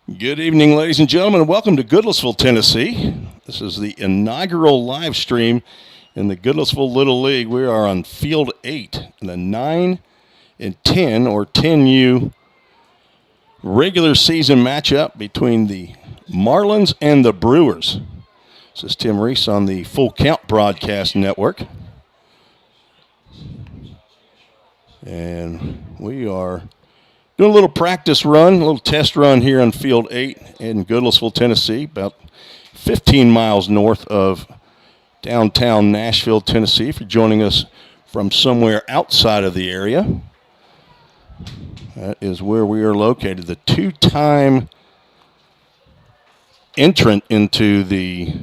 Good evening, ladies and gentlemen, and welcome to Goodlettsville, Tennessee. This is the inaugural live stream in the Goodlettsville Little League. We are on Field 8 in the 9 and 10 or 10U regular season matchup between the Marlins and the Brewers. This is Tim Reese on the Full Count Broadcast Network. And we are doing a little practice run, a little test run here on Field 8 in Goodlettsville, Tennessee, about 15 miles north of downtown Nashville, Tennessee. If you're joining us from somewhere outside of the area, that is where we are located. The two-time entrant into the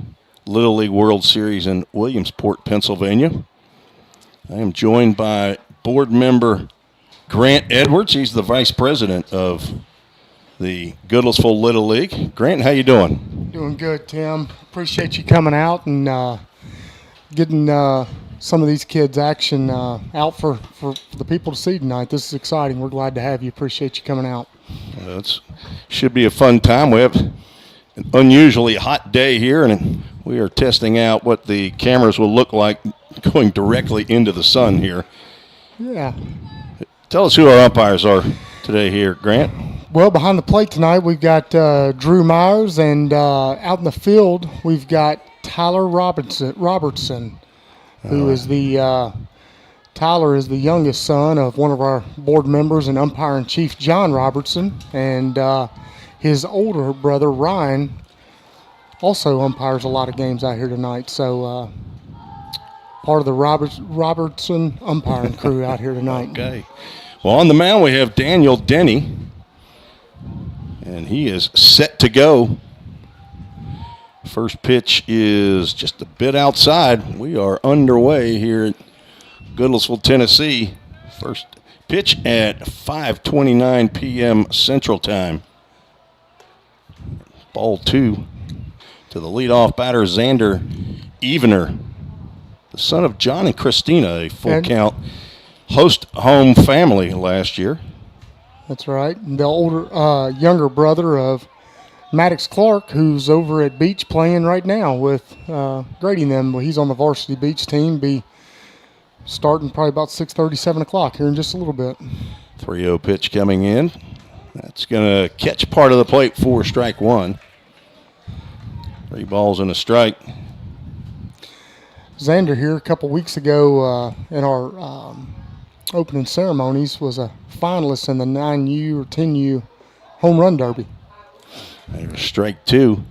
Little League World Series in Williamsport, Pennsylvania. I am joined by board member Grant Edwards. He's the vice president of the Goodlettsville Little League. Grant, how you doing? Doing good, Tim. Appreciate you coming out and getting some of these kids' action out for the people to see tonight. This is exciting. We're glad to have you. Appreciate you coming out. It should be a fun time. We have an unusually hot day here, and we are testing out what the cameras will look like going directly into the sun here. Yeah. Tell us who our umpires are today here, Grant. Well, behind the plate tonight, we've got Drew Myers, and out in the field, we've got Tyler Robertson, who is Tyler is the youngest son of one of our board members and umpire-in-chief, John Robertson, and his older brother, Ryan, also umpires a lot of games out here tonight. So part of the Robertson umpiring crew out here tonight. Okay. Well, on the mound we have Daniel Denny, and he is set to go. First pitch is just a bit outside. We are underway here at Goodlettsville, Tennessee. First pitch at 5:29 p.m. Central Time. Ball 2 to the leadoff batter, Xander Evener, the son of John and Christina, a full count host home family last year. That's right. The younger brother of Maddox Clark, who's over at Beach playing right now with grading them. Well, he's on the varsity Beach team. Be starting probably about 6:30, 7 o'clock here in just a little bit. 3-0 pitch coming in. That's going to catch part of the plate for strike one. 3 balls and a strike. Xander here a couple weeks ago in our opening ceremonies was a finalist in the 9U or 10U home run derby. There's strike 2.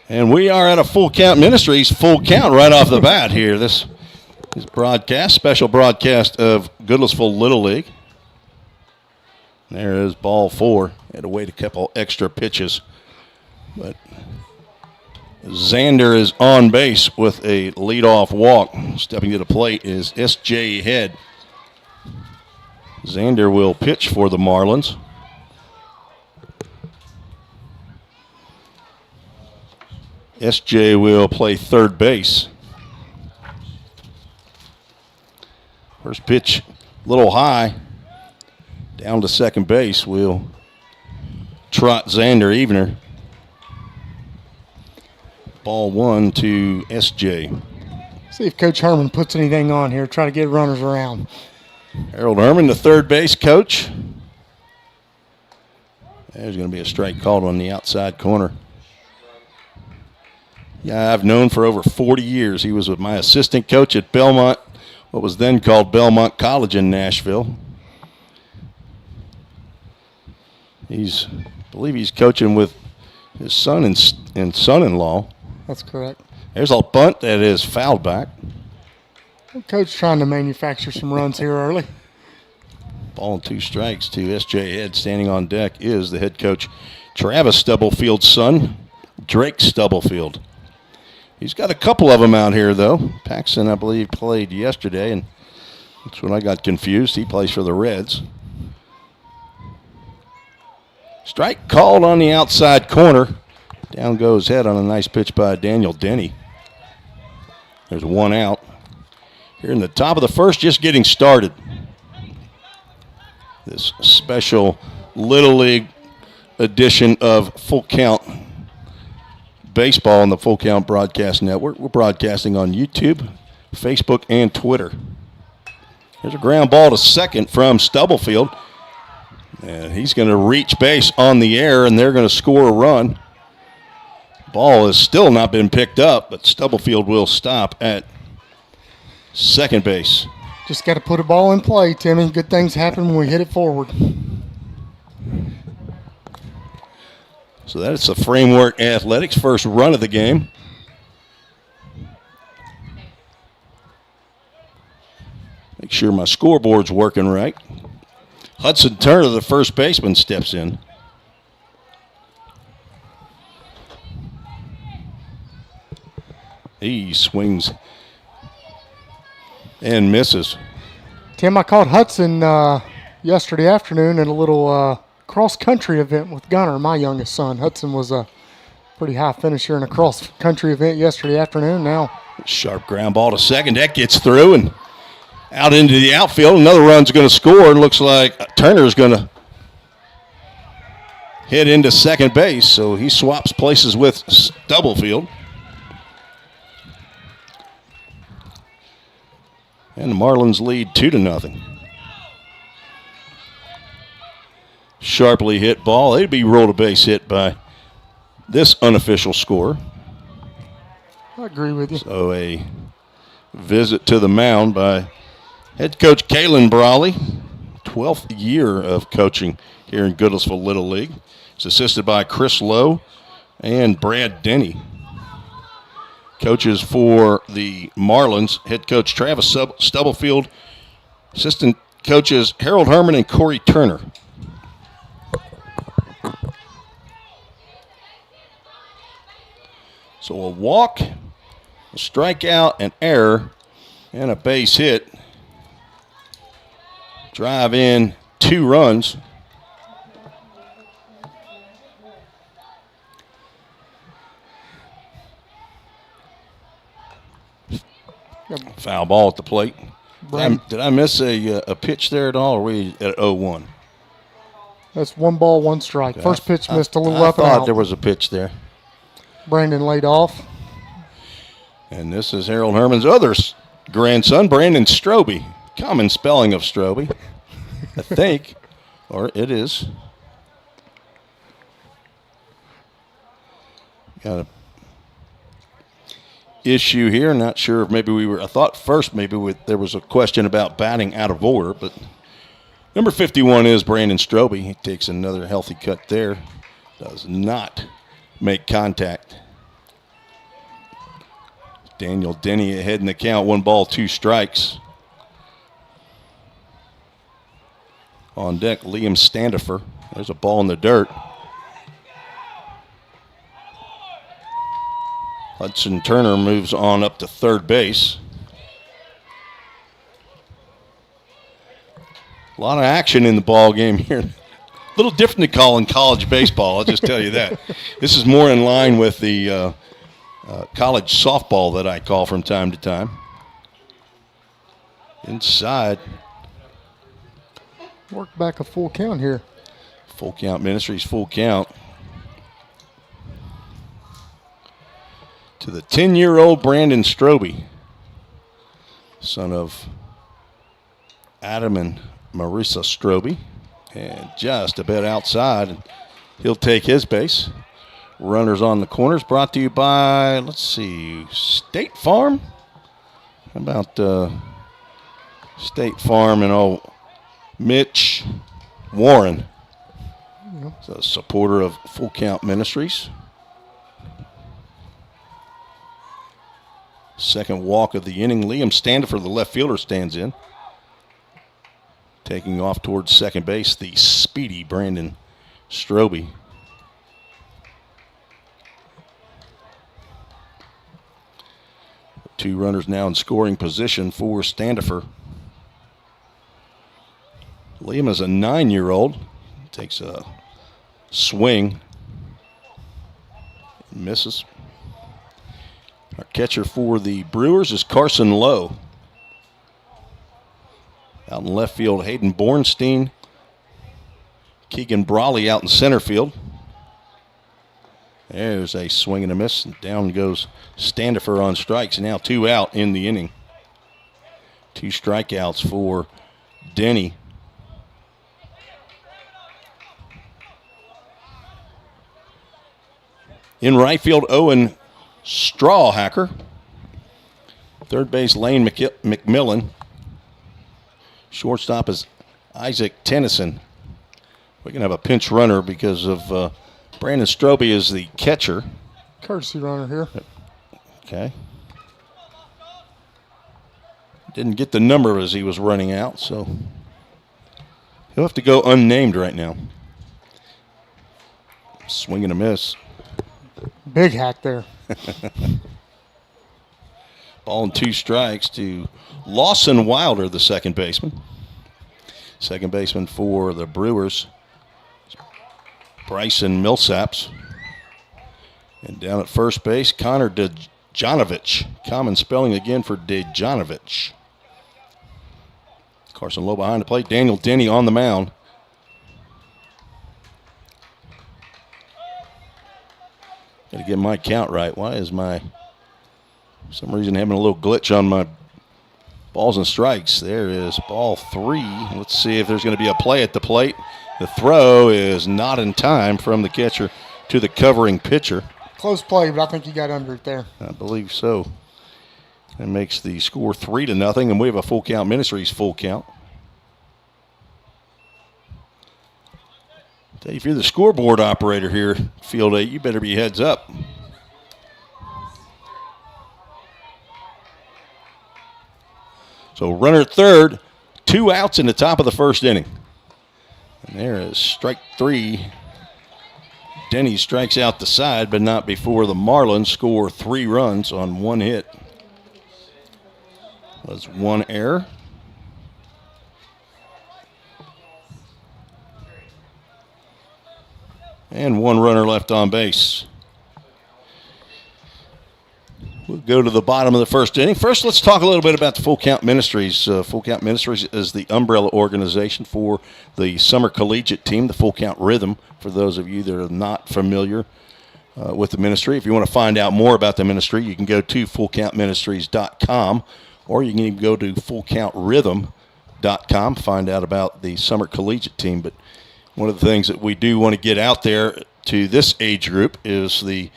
And we are at a Full Count Ministries full count right off the bat here. This is special broadcast of Goodlettsville Little League. There is ball 4. Had to wait a couple extra pitches. But Xander is on base with a leadoff walk. Stepping to the plate is S.J. Head. Xander will pitch for the Marlins. S.J. will play third base. First pitch a little high. Down to second base will trot Xander Evener. Ball 1 to S.J. See if Coach Herman puts anything on here. Try to get runners around. Harold Herman, the third base coach. There's going to be a strike called on the outside corner. Yeah, I've known for over 40 years. He was with my assistant coach at Belmont, what was then called Belmont College in Nashville. I believe he's coaching with his son and son-in-law. That's correct. There's a bunt that is fouled back. Coach trying to manufacture some runs here early. Ball and 2 strikes to S.J. Head. Standing on deck is the head coach, Travis Stubblefield's son, Drake Stubblefield. He's got a couple of them out here, though. Paxton, I believe, played yesterday, and that's when I got confused. He plays for the Reds. Strike called on the outside corner. Down goes Head on a nice pitch by Daniel Denny. There's 1 out. Here in the top of the first, just getting started. This special Little League edition of Full Count Baseball on the Full Count Broadcast Network. We're broadcasting on YouTube, Facebook, and Twitter. Here's a ground ball to second from Stubblefield. And he's going to reach base on the air, and they're going to score a run. Ball has still not been picked up, but Stubblefield will stop at second base. Just got to put a ball in play, Timmy. Good things happen when we hit it forward. So that's the Framework Athletics first run of the game. Make sure my scoreboard's working right. Hudson Turner, the first baseman, steps in. He swings and misses. Tim, I caught Hudson yesterday afternoon at a little cross-country event with Gunner, my youngest son. Hudson was a pretty high finisher in a cross-country event yesterday afternoon. Now, sharp ground ball to second. That gets through and out into the outfield. Another run's going to score. It looks like Turner's going to hit into second base, so he swaps places with Stubblefield. And the Marlins lead 2-0. Sharply hit ball. They'd be rolled a base hit by this unofficial score. I agree with you. So a visit to the mound by head coach Kalen Brawley, 12th year of coaching here in Goodlettsville Little League. He's assisted by Chris Lowe and Brad Denny. Coaches for the Marlins, head coach Travis Stubblefield, assistant coaches Harold Herman and Corey Turner. So a walk, a strikeout, an error, and a base hit. Drive in 2 runs. Foul ball at the plate. Did I miss a pitch there at all, or are we at 0-1? That's 1 ball, 1 strike. Okay. First pitch missed a little I up and thought out. there was a pitch there. Brandon laid off. And this is Harold Herman's other grandson, Brandon Strobe. Common spelling of Strobe, I think, or it is. Got a issue here. Not sure if maybe I thought first maybe there was a question about batting out of order, but number 51 is Brandon Strobe. He takes another healthy cut there. Does not make contact. Daniel Denny ahead in the count. 1 ball, 2 strikes. On deck, Liam Standifer. There's a ball in the dirt. Hudson Turner moves on up to third base. A lot of action in the ball game here. A little different to call in college baseball, I'll just tell you that. This is more in line with the college softball that I call from time to time. Inside. Work back a full count here. Full Count Ministries, full count. To the 10-year-old Brandon Strobe, son of Adam and Marissa Strobe. And just a bit outside, and he'll take his base. Runners on the corners, brought to you by, let's see, State Farm? How about State Farm and Mitch Warren? He's a supporter of Full Count Ministries. Second walk of the inning. Liam Standifer, the left fielder, stands in. Taking off towards second base, the speedy Brandon Strobe. Two runners now in scoring position for Standifer. Liam is a 9-year-old. Takes a swing. Misses. Our catcher for the Brewers is Carson Lowe. Out in left field, Hayden Bornstein. Keegan Brawley out in center field. There's a swing and a miss. And down goes Standifer on strikes. And now 2 out in the inning. 2 strikeouts for Denny. In right field, Owen Strawhacker. Third base, Lane McMillan. Shortstop is Isaac Tennyson. We're going to have a pinch runner because of Brandon Strobe is the catcher. Courtesy runner here. Okay. Didn't get the number as he was running out, so he'll have to go unnamed right now. Swing and a miss. Big hack there. Ball and 2 strikes to Lawson Wilder, the second baseman. Second baseman for the Brewers, Bryson Millsaps. And down at first base, Connor Dejanovich. Common spelling again for Dejanovich. Carson Lowe behind the plate. Daniel Denny on the mound. Got to get my count right. Why is for some reason having a little glitch on my balls and strikes? There is ball 3. Let's see if there's going to be a play at the plate. The throw is not in time from the catcher to the covering pitcher. Close play, but I think he got under it there. I believe so. That makes the score 3-0, and we have a full count. Ministries full count. Tell you, if you're the scoreboard operator here, Field 8, you better be heads up. So runner at third, 2 outs in the top of the first inning. And there is strike 3. Denny strikes out the side, but not before the Marlins score 3 runs on 1 hit. Was 1 error. And 1 runner left on base. We'll go to the bottom of the first inning. First, let's talk a little bit about the Full Count Ministries. Full Count Ministries is the umbrella organization for the summer collegiate team, the Full Count Rhythm, for those of you that are not familiar with the ministry. If you want to find out more about the ministry, you can go to fullcountministries.com, or you can even go to fullcountrhythm.com, find out about the summer collegiate team. But one of the things that we do want to get out there to this age group is the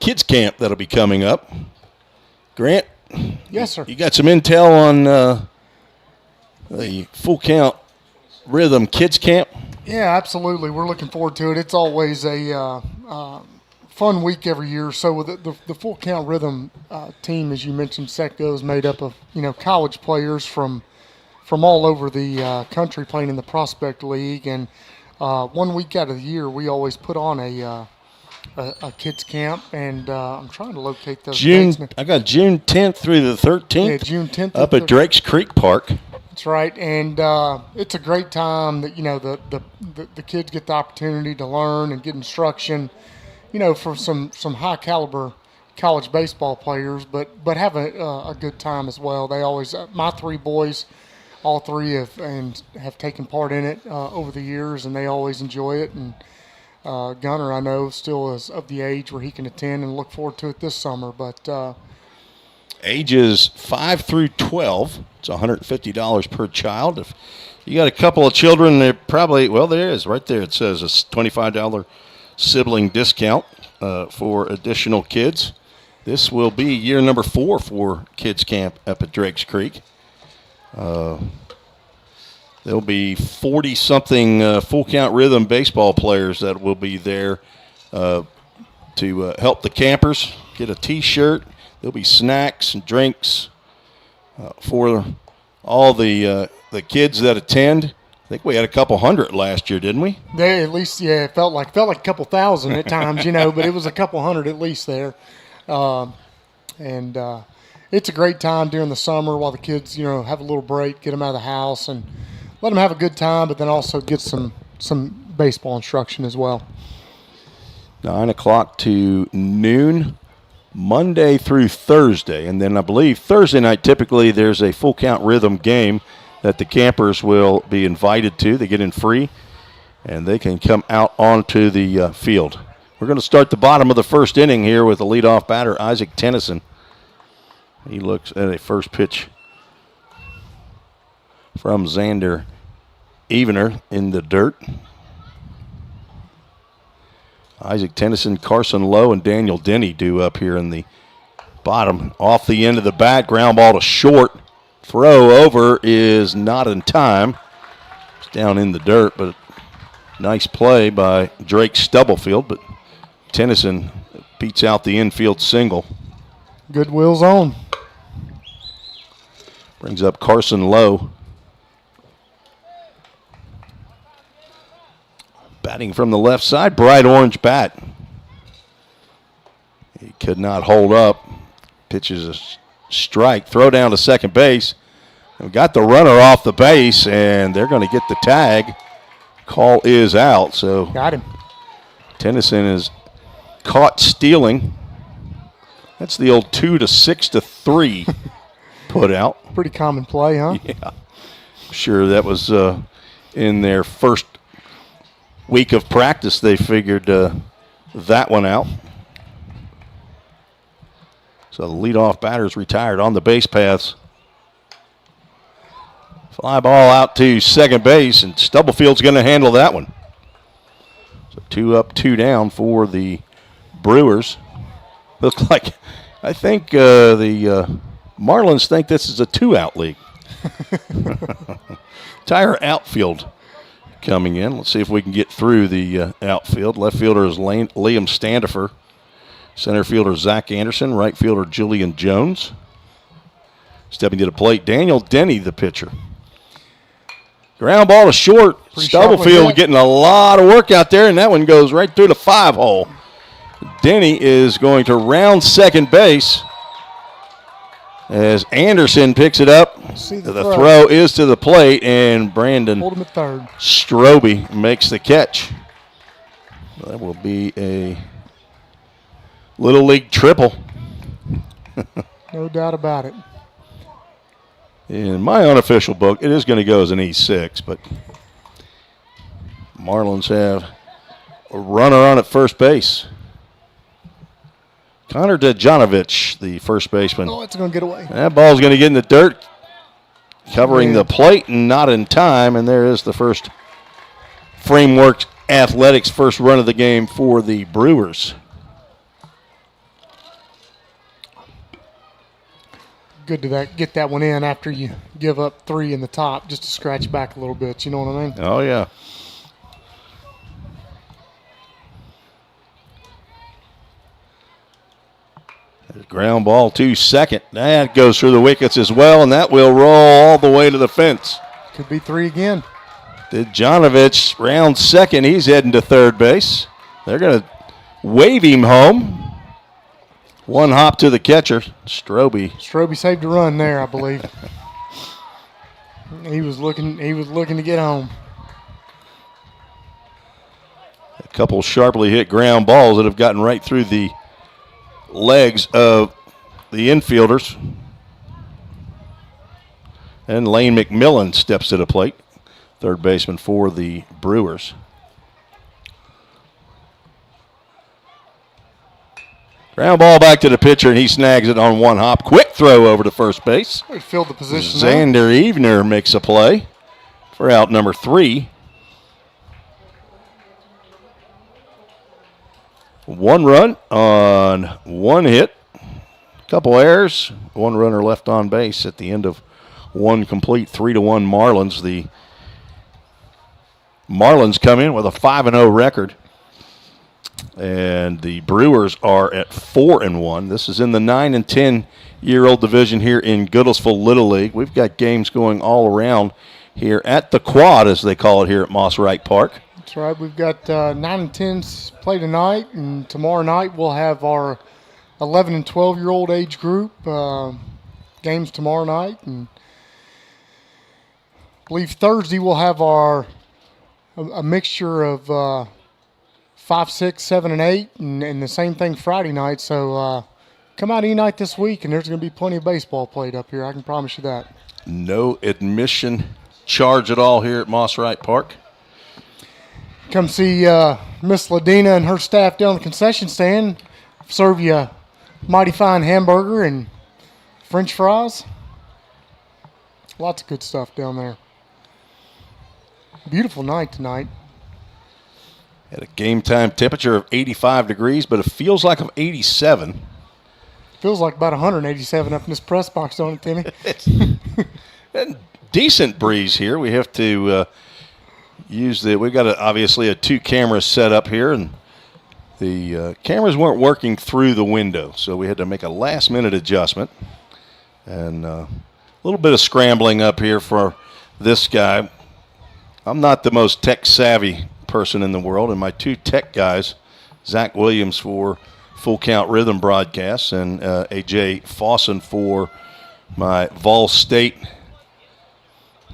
kids camp that'll be coming up. Grant? Yes, sir. You got some intel on the Full Count Rhythm kids camp? Yeah, absolutely. We're looking forward to it. It's always a fun week every year. So with the Full Count Rhythm team, as you mentioned, SECO is made up of college players from all over the country playing in the Prospect League. And 1 week out of the year, we always put on a kids camp, and I'm trying to locate those dates. I got June 10th through the 13th. Yeah, June 10th up at Drakes Creek Park. That's right, and it's a great time that the kids get the opportunity to learn and get instruction, for some high caliber college baseball players, but have a good time as well. They always my 3 boys, all 3 have taken part in it over the years, and they always enjoy it. And Gunner, I know, still is of the age where he can attend and look forward to it this summer. But ages 5 through 12, it's $150 per child. If you got a couple of children, they're probably, well, there is right there. It says a $25 sibling discount for additional kids. This will be year number 4 for kids camp up at Drakes Creek. There'll be 40-something Full Count Rhythm baseball players that will be there to help the campers get a T-shirt. There'll be snacks and drinks for all the kids that attend. I think we had a couple hundred last year, didn't we? They at least, yeah, it felt like a couple thousand at times, but it was a couple hundred at least there. And it's a great time during the summer while the kids, have a little break, get them out of the house, and let them have a good time, but then also get some baseball instruction as well. 9 o'clock to noon, Monday through Thursday. And then I believe Thursday night, typically there's a Full Count Rhythm game that the campers will be invited to. They get in free. and they can come out onto the field. We're going to start the bottom of the first inning here with the leadoff batter, Isaac Tennyson. He looks at a first pitch from Xander Evener in the dirt. Isaac Tennyson, Carson Lowe, and Daniel Denny due up here in the bottom. Off the end of the bat, ground ball to short. Throw over is not in time. It's down in the dirt, but nice play by Drake Stubblefield, but Tennyson beats out the infield single. Goodwill's on. Brings up Carson Lowe. Batting from the left side, bright orange bat. He could not hold up. Pitches a strike. Throw down to second base. We got the runner off the base, and they're going to get the tag. Call is out. So got him. Tennyson is caught stealing. That's the old 2 to 6 to 3 put out. Pretty common play, huh? Yeah. I'm sure that was in their first week of practice. They figured that one out. So the leadoff batter's retired on the base paths. Fly ball out to second base, and Stubblefield's going to handle that one. So 2 up, 2 down for the Brewers. Looks like, I think the Marlins think this is a 2-out league. Entire outfield coming in. Let's see if we can get through the outfield. Left fielder is Liam Standifer. Center fielder Zach Anderson. Right fielder Julian Jones. Stepping to the plate, Daniel Denny, the pitcher. Ground ball to short. Stubblefield getting a lot of work out there, and that one goes right through the 5-hole. Denny is going to round second base as Anderson picks it up. The throw is to the plate, and Brandon Strobe makes the catch. That will be a Little League triple. No doubt about it. In my unofficial book, it is going to go as an E6, but Marlins have a runner on at first base. Connor Dejanovic, the first baseman. Oh, it's going to get away. That ball's going to get in the dirt, covering the plate and not in time, and there is the first Framework Athletics first run of the game for the Brewers. Good to get that one in after you give up 3 in the top, just to scratch back a little bit. You know what I mean? Oh, yeah. Ground ball to second. That goes through the wickets as well, and that will roll all the way to the fence. Could be 3 again. Dejanovic round second. He's heading to third base. They're going to wave him home. One hop to the catcher, Strobe. Strobe saved a run there, I believe. He was looking to get home. A couple sharply hit ground balls that have gotten right through the legs of the infielders. And Lane McMillan steps to the plate, third baseman for the Brewers. Ground ball back to the pitcher, and he snags it on one hop. Quick throw over to first base. He filled the position. Xander Evener makes a play for out number 3. 1 run on 1 hit. Couple errors. 1 runner left on base at the end of 1 complete. 3-1 Marlins. The Marlins come in with a 5-0 record. And the Brewers are at 4-1. This is in the 9 and 10-year-old division here in Goodlettsville Little League. We've got games going all around here at the Quad, as they call it here at Moss Wright Park. That's right. We've got 9 and 10s play tonight, and tomorrow night we'll have our 11 and 12-year-old age group games tomorrow night. And I believe Thursday we'll have a mixture of 5, 6, 7, and 8, and the same thing Friday night. So come out any night this week, and there's going to be plenty of baseball played up here. I can promise you that. No admission charge at all here at Moss Wright Park. come see Miss Ladina and her staff down the concession stand. Serve you a mighty fine hamburger and French fries. Lots of good stuff down there. Beautiful night tonight. At a game time temperature of 85 degrees, but it feels like of 87. Feels like about 187 up in this press box, don't it, Timmy? It's a decent breeze here. We have to we got obviously a 2-camera setup here, and the cameras weren't working through the window, so we had to make a last-minute adjustment. And a little bit of scrambling up here for this guy. I'm not the most tech-savvy person in the world, and my 2 tech guys, Zach Williams for Full Count Rhythm broadcasts and A.J. Fawson for my Vol State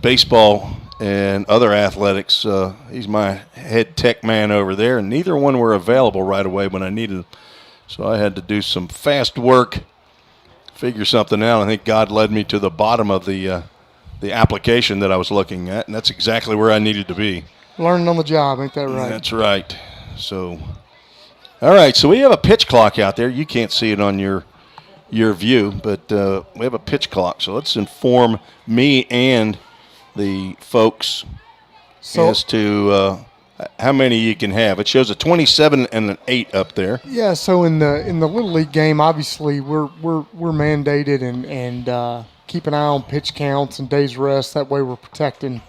baseball and other athletics. He's my head tech man over there, and neither one were available right away when I needed them. So I had to do some fast work, figure something out. I think God led me to the bottom of the application that I was looking at, and that's exactly where I needed to be. Learning on the job, ain't that right? That's right. So, all right, so we have a pitch clock out there. You can't see it on your view, but we have a pitch clock. So let's inform me and the folks as to how many you can have. It shows a 27 and an 8 up there. Yeah, so in the Little League game, obviously we're mandated and keep an eye on pitch counts and days rest. That way we're protecting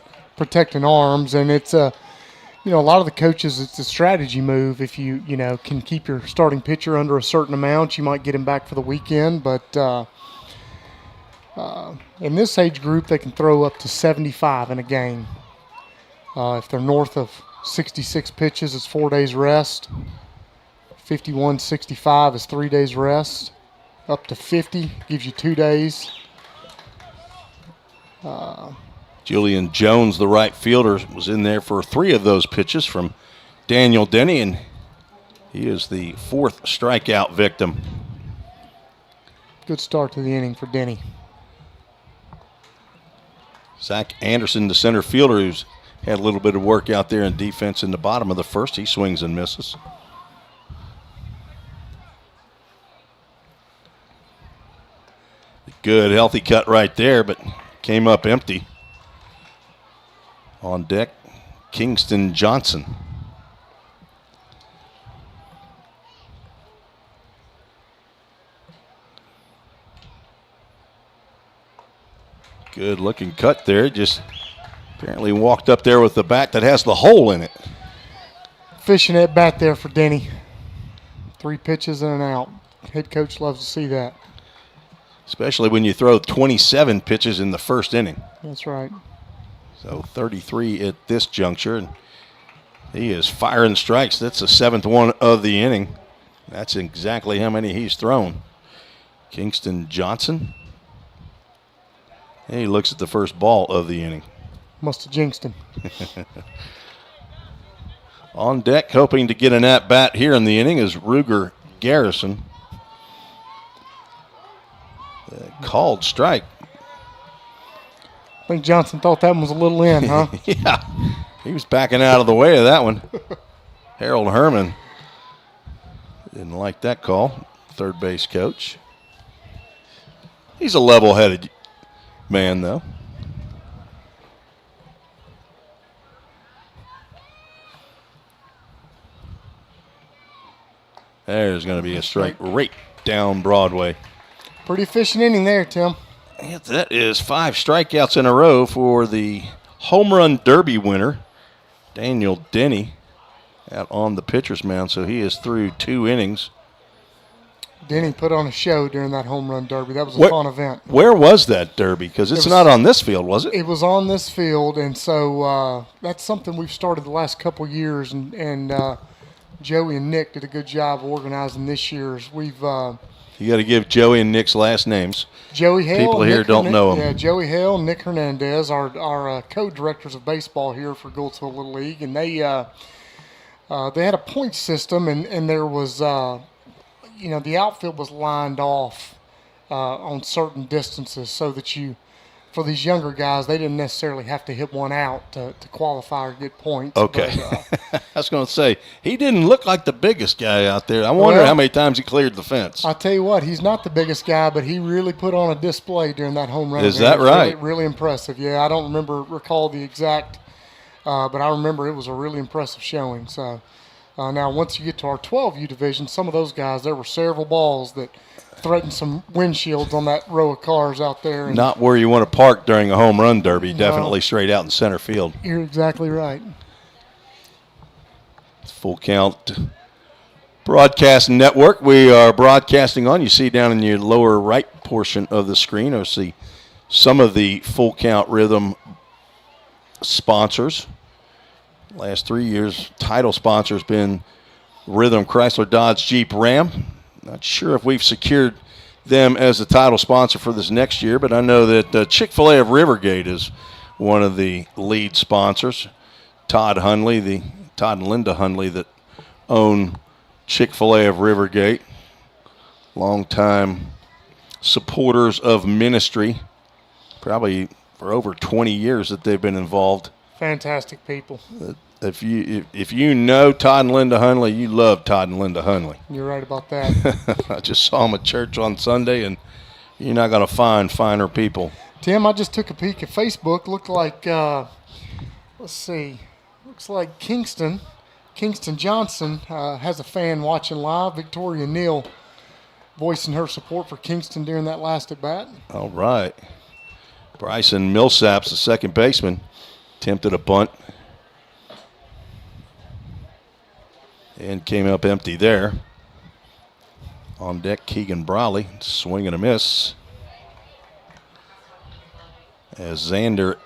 arms, and it's a lot of the coaches, it's a strategy move. If you can keep your starting pitcher under a certain amount, you might get him back for the weekend. But in this age group, they can throw up to 75 in a game. If they're north of 66 pitches, it's 4 days rest. 51, 65 is 3 days rest. Up to 50 gives you 2 days. Julian Jones, the right fielder, was in there for 3 of those pitches from Daniel Denny, and he is the 4th strikeout victim. Good start to the inning for Denny. Zach Anderson, the center fielder, who's had a little bit of work out there in defense in the bottom of the first. He swings and misses. Good, healthy cut right there, but came up empty. On deck, Kingston Johnson. Good looking cut there. Just apparently walked up there with the bat that has the hole in it. Fishing that bat there for Denny. 3 pitches and an out. Head coach loves to see that. Especially when you throw 27 pitches in the first inning. That's right. So 33 at this juncture, and he is firing strikes. That's the 7th one of the inning. That's exactly how many he's thrown. Kingston Johnson. And he looks at the first ball of the inning. Must have jinxed him. On deck, hoping to get an at-bat here in the inning, is Ruger Garrison. Called strike. I think Johnson thought that one was a little in, huh? Yeah, he was backing out of the way of that one. Harold Herman didn't like that call. Third base coach. He's a level-headed man, though. There's going to be a strike right down Broadway. Pretty efficient inning there, Tim. That is 5 strikeouts in a row for the home run derby winner, Daniel Denny, out on the pitcher's mound. So he is through 2 innings. Denny put on a show during that home run derby. That was a fun event. Where was that derby? Because it's not on this field, was it? It was on this field, and so that's something we've started the last couple of years, and Joey and Nick did a good job of organizing this year's. You got to give Joey and Nick's last names. Joey Hale. People here don't know them. Yeah, Joey Hale, Nick Hernandez, our co-directors of baseball here for Goodlettsville Little League, and they had a point system, and there was the outfield was lined off on certain distances so that you for these younger guys, they didn't necessarily have to hit one out to qualify or get points. Okay. But, I was going to say, he didn't look like the biggest guy out there. I wonder how many times he cleared the fence. I'll tell you what, he's not the biggest guy, but he really put on a display during that home run. Is that right? Really, really impressive. Yeah, I don't recall the exact, but I remember it was a really impressive showing. So now once you get to our 12U division, some of those guys, there were several balls that threatened some windshields on that row of cars out there. And not where you want to park during a home run derby, definitely straight out in center field. You're exactly right. Full Count Broadcast Network. We are broadcasting on. You see down in your lower right portion of the screen, you'll see some of the Full Count Rhythm sponsors. Last 3 years, title sponsor has been Rhythm Chrysler Dodge Jeep Ram. Not sure if we've secured them as the title sponsor for this next year, but I know that Chick-fil-A of Rivergate is one of the lead sponsors. Todd and Linda Hundley that own Chick-fil-A of Rivergate. Longtime supporters of ministry. Probably for over 20 years that they've been involved. Fantastic people. If you know Todd and Linda Hundley, you love Todd and Linda Hundley. You're right about that. I just saw them at church on Sunday, and you're not going to find finer people. Tim, I just took a peek at Facebook. Looked like, let's see, looks like Kingston Johnson has a fan watching live. Victoria Neal voicing her support for Kingston during that last at bat. All right. Bryson Millsaps, the second baseman, attempted a bunt and came up empty there. On deck, Keegan Brawley, swing and a miss. As Xander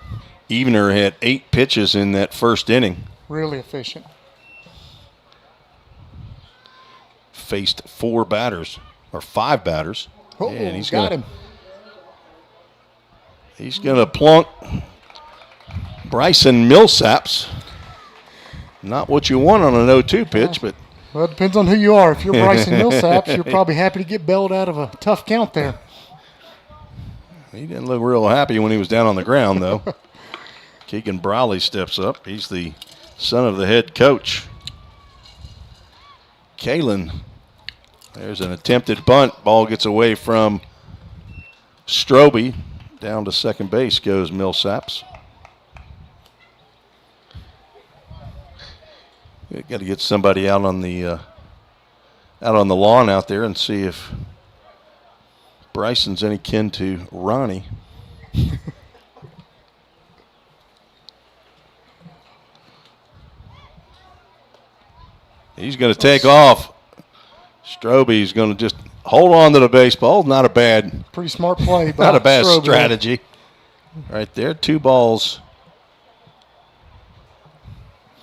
Evener had 8 pitches in that first inning. Really efficient. Faced 5 batters. Oh, and he's got him. He's going to plunk Bryson Millsaps. Not what you want on an 0-2 pitch, but... Well, it depends on who you are. If you're Bryson Millsaps, you're probably happy to get bailed out of a tough count there. He didn't look real happy when he was down on the ground, though. Keegan Brawley steps up. He's the son of the head coach. Kalen. There's an attempted bunt. Ball gets away from Strobe. Down to second base goes Millsaps. We got to get somebody out on the lawn out there and see if Bryson's any kin to Ronnie. He's going to take off. Strobe's going to just hold on to the baseball. Not a bad. Pretty smart play. Not a bad Strobe. strategy. Right there, 2 balls.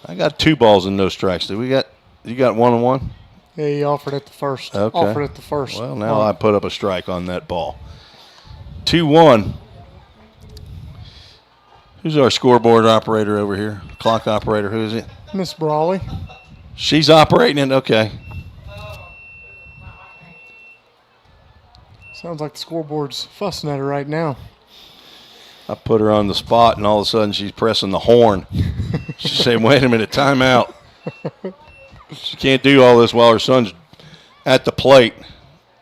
I got 2 balls and no strikes. You got 1-1? Yeah, he offered at the first. Okay. Offered at the first. Well, now I put up a strike on that ball. 2-1. Who's our scoreboard operator over here? Clock operator, who is it? Miss Brawley. She's operating it? Okay. Sounds like the scoreboard's fussing at her right now. I put her on the spot, and all of a sudden she's pressing the horn. She's saying, wait a minute, time out. She can't do all this while her son's at the plate.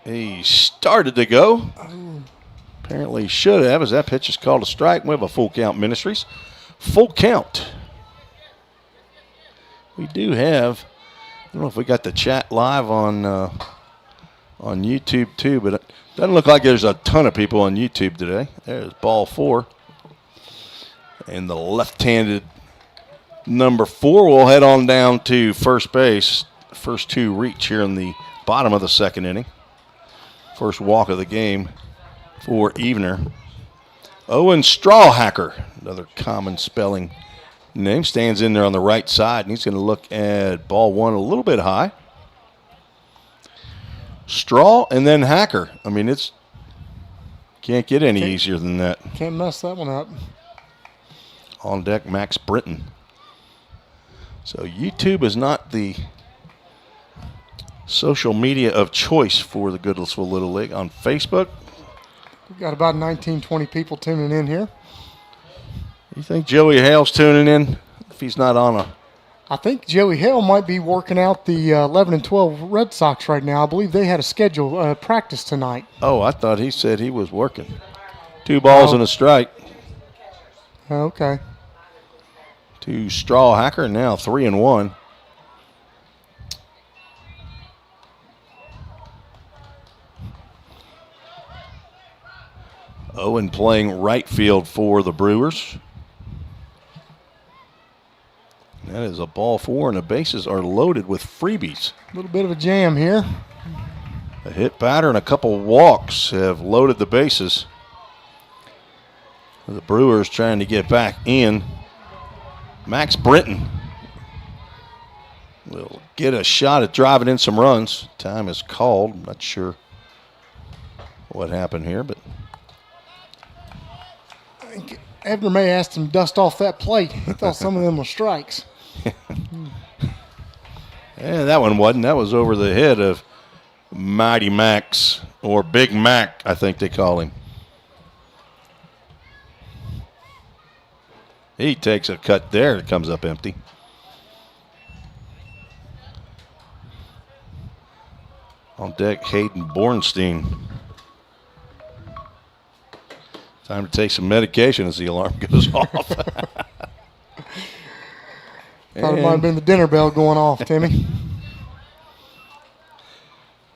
He started to go. Apparently he should have, as that pitch is called a strike. We have a Full Count Ministries. Full count. We do have, I don't know if we got the chat live on YouTube too, but it doesn't look like there's a ton of people on YouTube today. There's ball 4. And the left-handed number 4 will head on down to first base. First 2 reach here in the bottom of the second inning. First walk of the game for Evener. Owen Strawhacker, another common spelling name, stands in there on the right side, and he's going to look at ball 1 a little bit high. Straw and then Hacker. I mean, it's can't get any easier than that. Can't mess that one up. On deck, Max Britton. So YouTube is not the social media of choice for the Goodlettsville Little League. On Facebook, We've got about 19, 20 people tuning in here. You think Joey Hale's tuning in if he's not on a... I think Joey Hale might be working out the 11 and 12 Red Sox right now. I believe they had a schedule practice tonight. Oh, I thought he said he was working. 2 balls and a strike. Okay. To Strawhacker, now 3-1. Owen playing right field for the Brewers. That is a ball 4, and the bases are loaded with freebies. A little bit of a jam here. A hit batter and a couple walks have loaded the bases. The Brewers trying to get back in. Max Britton will get a shot at driving in some runs. Time is called. I'm not sure what happened here, but I think Ebner may asked him to dust off that plate. He thought some of them were strikes. Yeah, that one wasn't. That was over the head of Mighty Max, or Big Mac, I think they call him. He takes a cut there. It comes up empty. On deck, Hayden Bornstein. Time to take some medication as the alarm goes off. Thought it might have been the dinner bell going off, Timmy.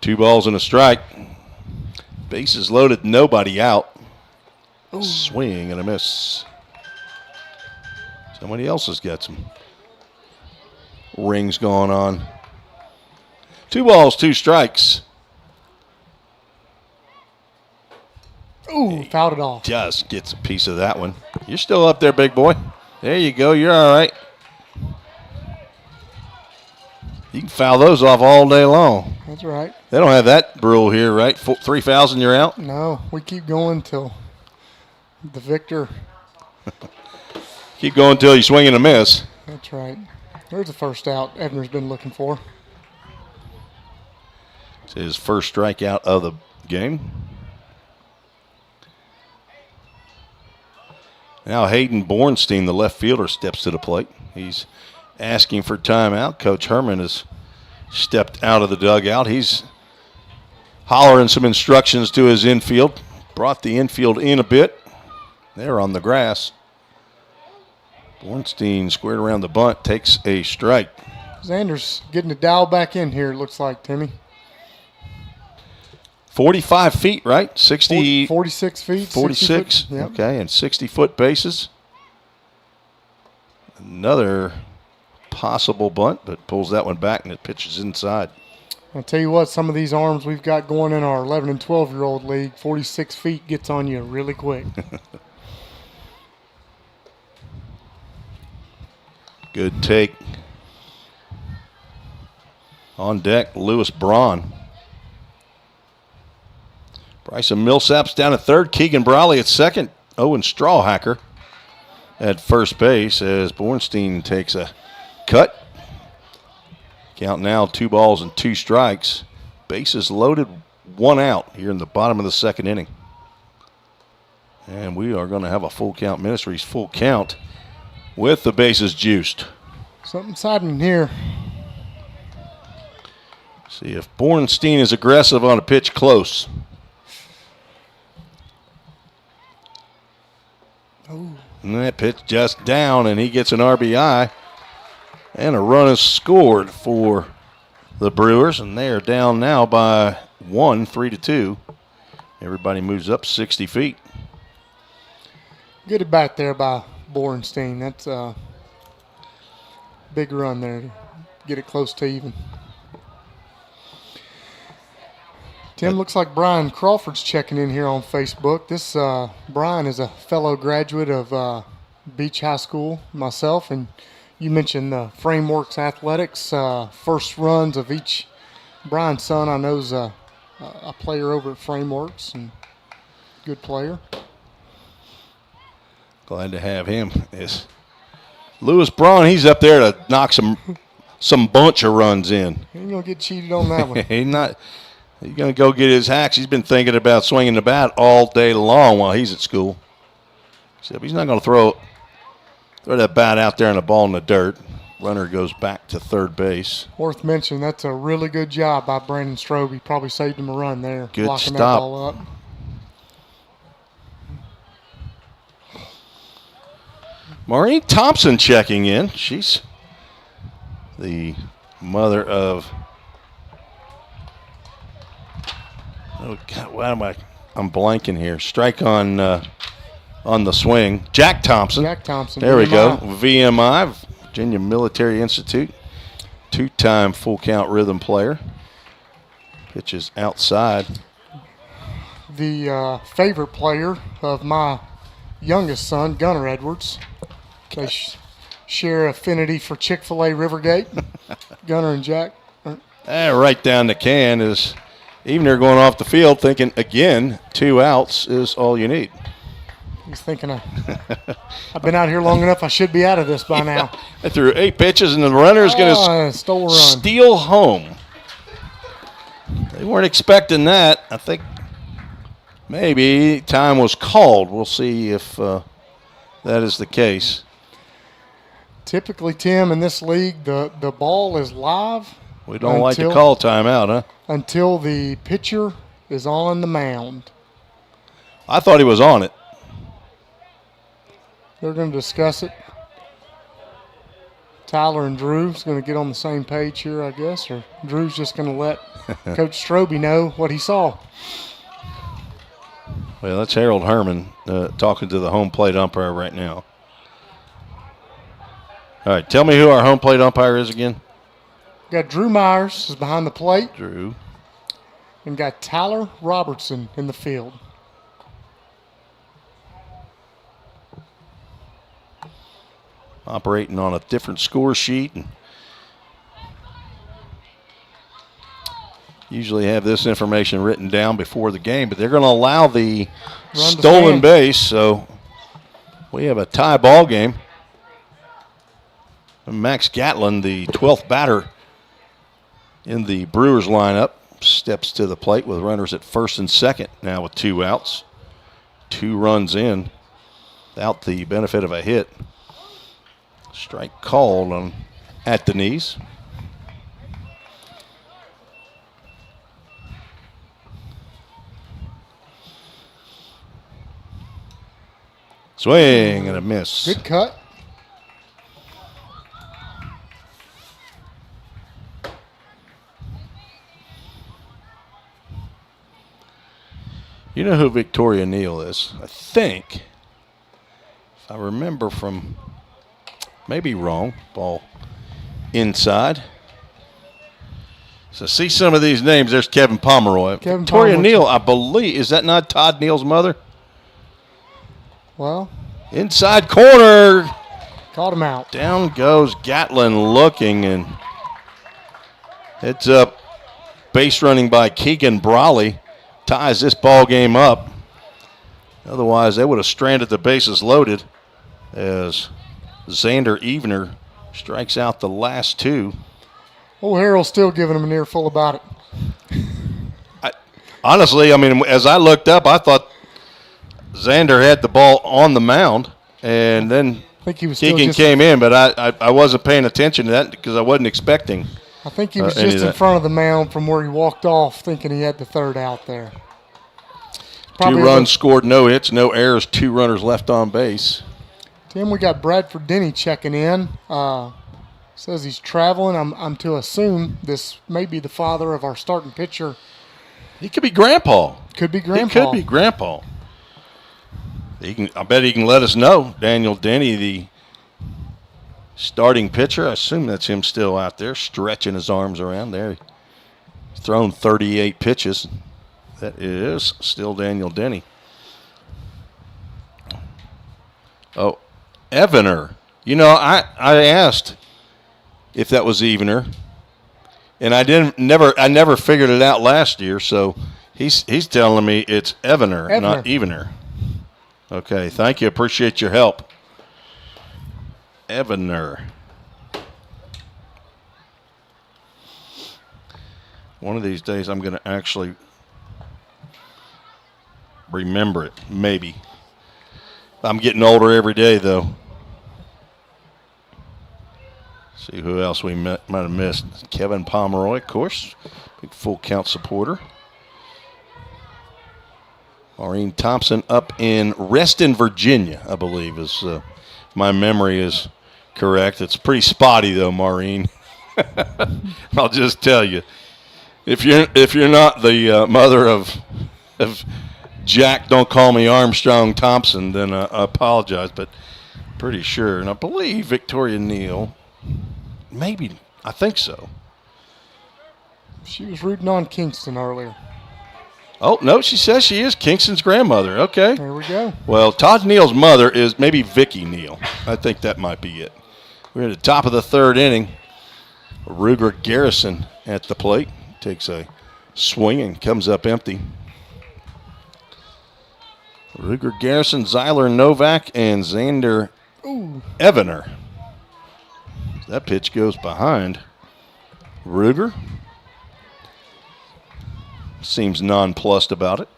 2 balls and a strike. Bases loaded, nobody out. Ooh. Swing and a miss. Somebody else has got some rings going on. 2 balls, 2 strikes. Ooh, fouled it off. Just gets a piece of that one. You're still up there, big boy. There you go. You're all right. You can foul those off all day long. That's right. They don't have that rule here, right? 3,000, you're out? No, we keep going till the victor. Keep going until you swing and a miss. That's right. There's the first out Ebner's been looking for. It's his first strikeout of the game. Now Hayden Bornstein, the left fielder, steps to the plate. He's asking for timeout. Coach Herman has stepped out of the dugout. He's hollering some instructions to his infield. Brought the infield in a bit. They're on the grass. Bornstein squared around the bunt, takes a strike. Xander's getting the dial back in here, it looks like, Timmy. 45 feet, right? 60. 46 feet. 46. 60 foot. Yep. Okay, and 60-foot bases. Another possible bunt, but pulls that one back and it pitches inside. I'll tell you what, some of these arms we've got going in our 11 and 12-year-old league, 46 feet gets on you really quick. Good take. On deck, Lewis Braun. Bryson Millsap's down at third. Keegan Brawley at second. Owen Strawhacker at first base as Bornstein takes a cut. Count now 2 balls and 2 strikes. Bases loaded, 1 out here in the bottom of the second inning. And we are going to have a full count, Ministries full count with the bases juiced. Something's happening here. See if Bornstein is aggressive on a pitch close. Oh. And that pitch just down, and he gets an RBI. And a run is scored for the Brewers, and they are down now by 1, 3-2. Everybody moves up 60 feet. Good at bat there by Bornstein. That's a big run there to get it close to even. Tim, looks like Brian Crawford's checking in here on Facebook. This Brian is a fellow graduate of Beach High School, myself, and you mentioned the Frameworks Athletics. First runs of each. Brian's son, I know, is a player over at Frameworks, and good player. Glad to have him. Is Lewis Braun, he's up there to knock some bunch of runs in. He ain't going to get cheated on that one. He's not. He's going to go get his hacks. He's been thinking about swinging the bat all day long while he's at school. Except he's not going to throw that bat out there and the ball in the dirt. Runner goes back to third base. Worth mentioning, that's a really good job by Brandon Strobe. He probably saved him a run there. Good blocking stop. That ball up. Maureen Thompson checking in. She's the mother of... Oh, God, what am I? I'm blanking here. Strike on the swing. Jack Thompson. Jack Thompson. There we go. VMI. VMI, Virginia Military Institute. Two-time full count rhythm player. Pitches outside. The favorite player of my youngest son, Gunnar Edwards. They share affinity for Chick-fil-A Rivergate. Gunnar and Jack. Right down the can is Evener going off the field thinking, again, 2 outs is all you need. He's thinking, I've been out here long enough, I should be out of this by now. They threw 8 pitches, and the runner is going to steal home. They weren't expecting that. I think maybe time was called. We'll see if that is the case. Typically, Tim, in this league, the ball is live. We don't like to call timeout, huh? Until the pitcher is on the mound. I thought he was on it. They're going to discuss it. Tyler and Drew's going to get on the same page here, I guess, or Drew's just going to let Coach Strobe know what he saw. Well, that's Harold Herman talking to the home plate umpire right now. All right, tell me who our home plate umpire is again. Got Drew Myers is behind the plate. Drew. And got Tyler Robertson in the field. Operating on a different score sheet. And usually have this information written down before the game, but they're going to allow the stolen base, so we have a tie ball game. Max Gatlin, the 12th batter in the Brewers lineup, steps to the plate with runners at first and second, now with 2 outs. 2 runs in without the benefit of a hit. Strike called on at the knees. Swing and a miss. Good cut. You know who Victoria Neal is? I think, if I remember from, maybe wrong, ball inside. So see some of these names. There's Kevin Pomeroy. Victoria Neal, I believe, is that not Todd Neal's mother? Well. Inside corner. Caught him out. Down goes Gatlin looking, and heads up. Base running by Keegan Brawley ties this ball game up. Otherwise, they would have stranded the bases loaded as Xander Evener strikes out the last 2. Oh, Harold's still giving him an earful about it. Honestly, I mean, as I looked up, I thought Xander had the ball on the mound, and then Keegan came in, but I wasn't paying attention to that because I wasn't expecting. I think he was just in front of the mound from where he walked off, thinking he had the 3rd out there. Probably 2 runs scored, no hits, no errors, 2 runners left on base. Tim, we got Bradford Denny checking in. Says he's traveling. I'm to assume this may be the father of our starting pitcher. He could be Grandpa. Could be Grandpa. He could be Grandpa. I bet he can let us know. Daniel Denny, the starting pitcher. I assume that's him still out there stretching his arms around there. He's thrown 38 pitches. That is still Daniel Denny. Oh, Evener. You know, I asked if that was Evener, and I never figured it out last year. So he's telling me it's Evener, not Evener. Okay, thank you. Appreciate your help. Evener. One of these days I'm going to actually remember it, maybe. I'm getting older every day, though. See who else we might have missed. Kevin Pomeroy, of course, big full count supporter. Maureen Thompson up in Reston, Virginia, I believe, is my memory is correct. It's pretty spotty, though, Maureen. I'll just tell you, if you're not the mother of Jack, don't call me Armstrong Thompson, then I apologize, but pretty sure, and I believe Victoria Neal. Maybe. I think so. She was rooting on Kingston earlier. Oh, no, she says she is Kingston's grandmother. Okay. There we go. Well, Todd Neal's mother is maybe Vicky Neal. I think that might be it. We're at the top of the third inning. Ruger Garrison at the plate. Takes a swing and comes up empty. Ruger Garrison, Zyler Novak, and Xander Evener. That pitch goes behind Ruger. Seems nonplussed about it.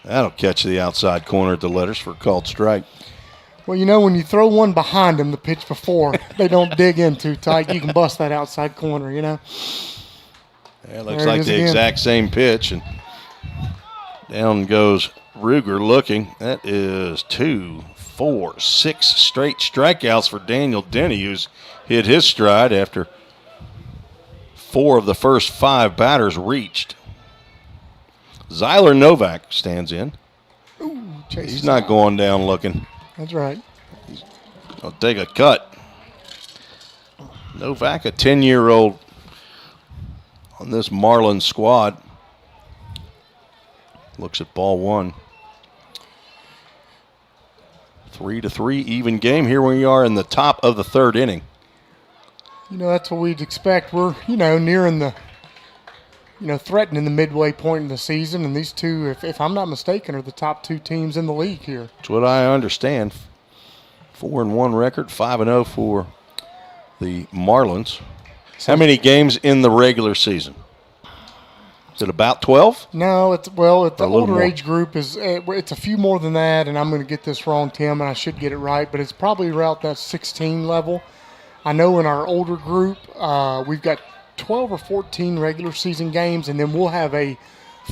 That'll catch the outside corner at the letters for a called strike. Well, when you throw one behind them the pitch before, they don't dig in too tight. You can bust that outside corner, Yeah, it looks like the exact same pitch. And down goes Ruger looking. That is 2, 4, 6 straight strikeouts for Daniel Denny, who's hit his stride after 4 of the first 5 batters reached. Zyler Novak stands in. He's not going down looking. That's right. I'll take a cut. Novak, a 10-year-old on this Marlins squad. Looks at ball 1. 3-3 even game. Here we are in the top of the third inning. That's what we'd expect. We're, nearing the, threatening the midway point in the season. And these two, if I'm not mistaken, are the top 2 teams in the league here. That's what I understand. 4-1 record, 5-0 for the Marlins. How many games in the regular season? Is it about 12? No, it's the older age group is it's a few more than that, and I'm going to get this wrong, Tim, and I should get it right, but it's probably around that 16 level. I know in our older group, we've got 12 or 14 regular season games, and then we'll have a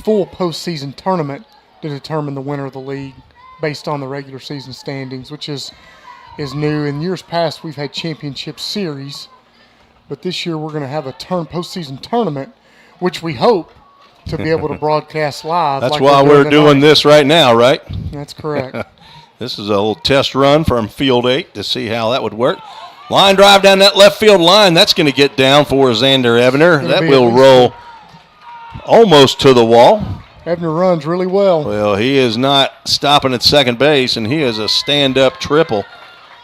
full postseason tournament to determine the winner of the league based on the regular season standings, which is new. In years past, we've had championship series, but this year we're going to have a postseason tournament, which we hope to be able to broadcast live. That's why we're doing this right now, right? That's correct. This is a little test run from Field 8 to see how that would work. Line drive down that left field line. That's going to get down for Xander Evener. That will roll almost to the wall. Evener runs really well. Well, he is not stopping at second base, and he is a stand-up triple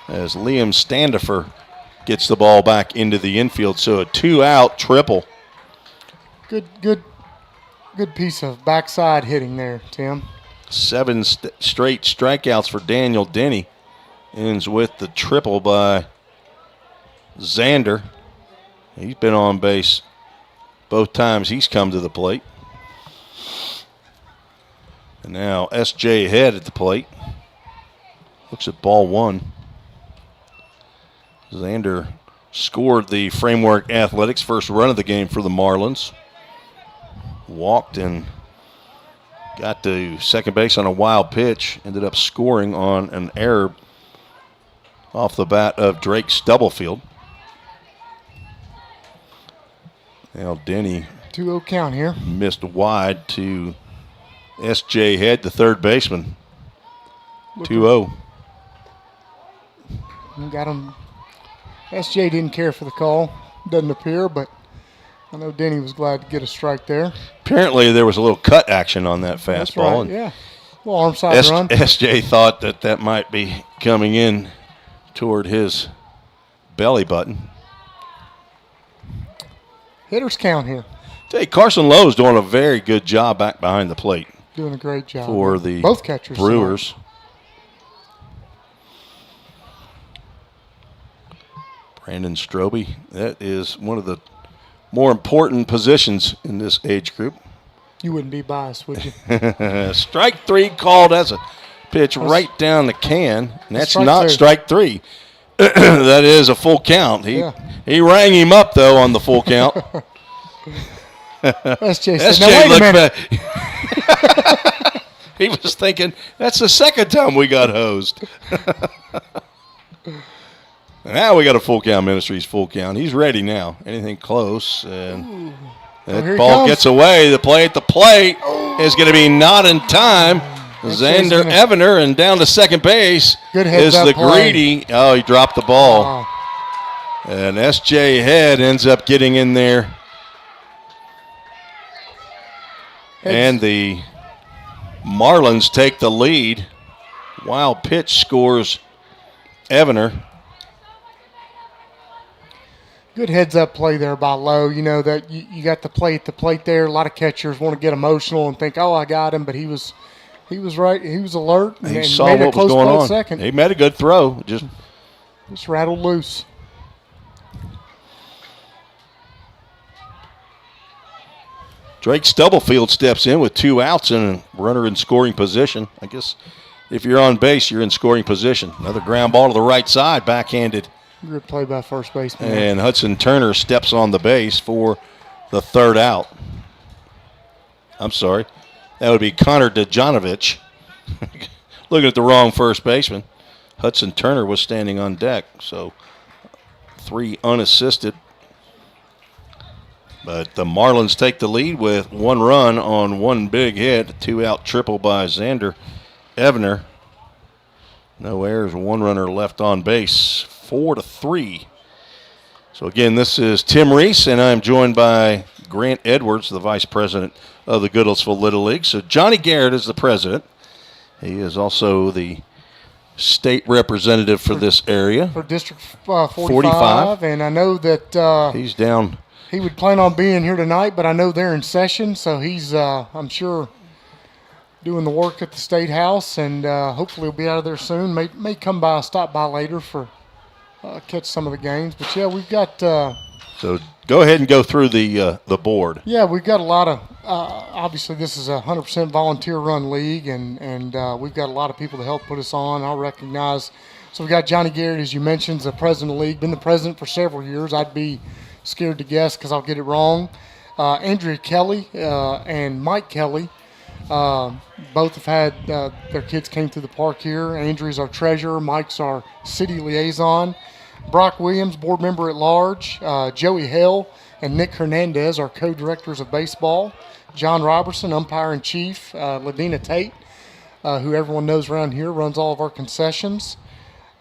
as Liam Standifer gets the ball back into the infield. So a 2-out triple. Good piece of backside hitting there, Tim. 7 straight strikeouts for Daniel Denny. Ends with the triple by Xander. He's been on base both times he's come to the plate. And now S.J. Head at the plate. Looks at ball 1. Xander scored the Framework Athletics first run of the game for the Marlins. Walked and got to second base on a wild pitch. Ended up scoring on an error off the bat of Drake Stubblefield. Now Denny 2-0 count here. Missed wide to S.J. Head, the third baseman. 2-0. Got him. S.J. didn't care for the call. Doesn't appear, but I know Denny was glad to get a strike there. Apparently there was a little cut action on that fastball. That's right, yeah. A little arm side run. S.J. thought that might be coming in toward his belly button. Hitters count here. Tell you, Carson Lowe's doing a very good job back behind the plate. Doing a great job. For the both catchers. Brewers. Brandon Strobe. That is one of the more important positions in this age group. You wouldn't be biased, would you? Strike 3 called as a pitch right down the can. And that's not strike 3. That is a full count. He rang him up, though, on the full count. SJ said, now wait a minute. He was thinking, that's the second time we got hosed. Now we got a full count. Ministries full count. He's ready now. Anything close. And that ball gets away. The play at the plate is going to be not in time. Xander Evener, and down to second base is the greedy. Oh, he dropped the ball. And S.J. Head ends up getting in there. And the Marlins take the lead. Wild pitch scores Evener. Good heads-up play there by Lowe. You know that you got the play at the plate there. A lot of catchers want to get emotional and think, "Oh, I got him," but he was right. He was alert. He saw what was going on. Second. He made a good throw. Just rattled loose. Drake Stubblefield steps in with 2 outs and a runner in scoring position. I guess if you're on base, you're in scoring position. Another ground ball to the right side, backhanded. Good play by first baseman. And Hudson Turner steps on the base for the 3rd out. I'm sorry. That would be Connor Dejanovic. Looking at the wrong first baseman. Hudson Turner was standing on deck, so 3 unassisted. But the Marlins take the lead with 1 run on 1 big hit. A 2-out triple by Xander Evener. No errors, 1 runner left on base. 4-3. So again, this is Tim Reese, and I'm joined by Grant Edwards, the vice president of the Goodlettsville Little League. So Johnny Garrett is the president. He is also the state representative for this area. For District 45. And I know that he's down. He would plan on being here tonight, but I know they're in session, so he's, I'm sure, doing the work at the State House, and hopefully he'll be out of there soon. May come by, stop by later for catch some of the games. But, yeah, we've got so go ahead and go through the board. Yeah, we've got a lot of obviously this is a 100% volunteer-run league, and we've got a lot of people to help put us on. I'll recognize. So we've got Johnny Garrett, as you mentioned, is the president of the league. Been the president for several years. I'd be scared to guess because I'll get it wrong. Andrea Kelly and Mike Kelly both have had their kids came through the park here. Andrea's our treasurer. Mike's our city liaison. Brock Williams, board member at large. Joey Hale and Nick Hernandez, our co-directors of baseball. John Robertson, umpire-in-chief. Ladina Tate, who everyone knows around here, runs all of our concessions.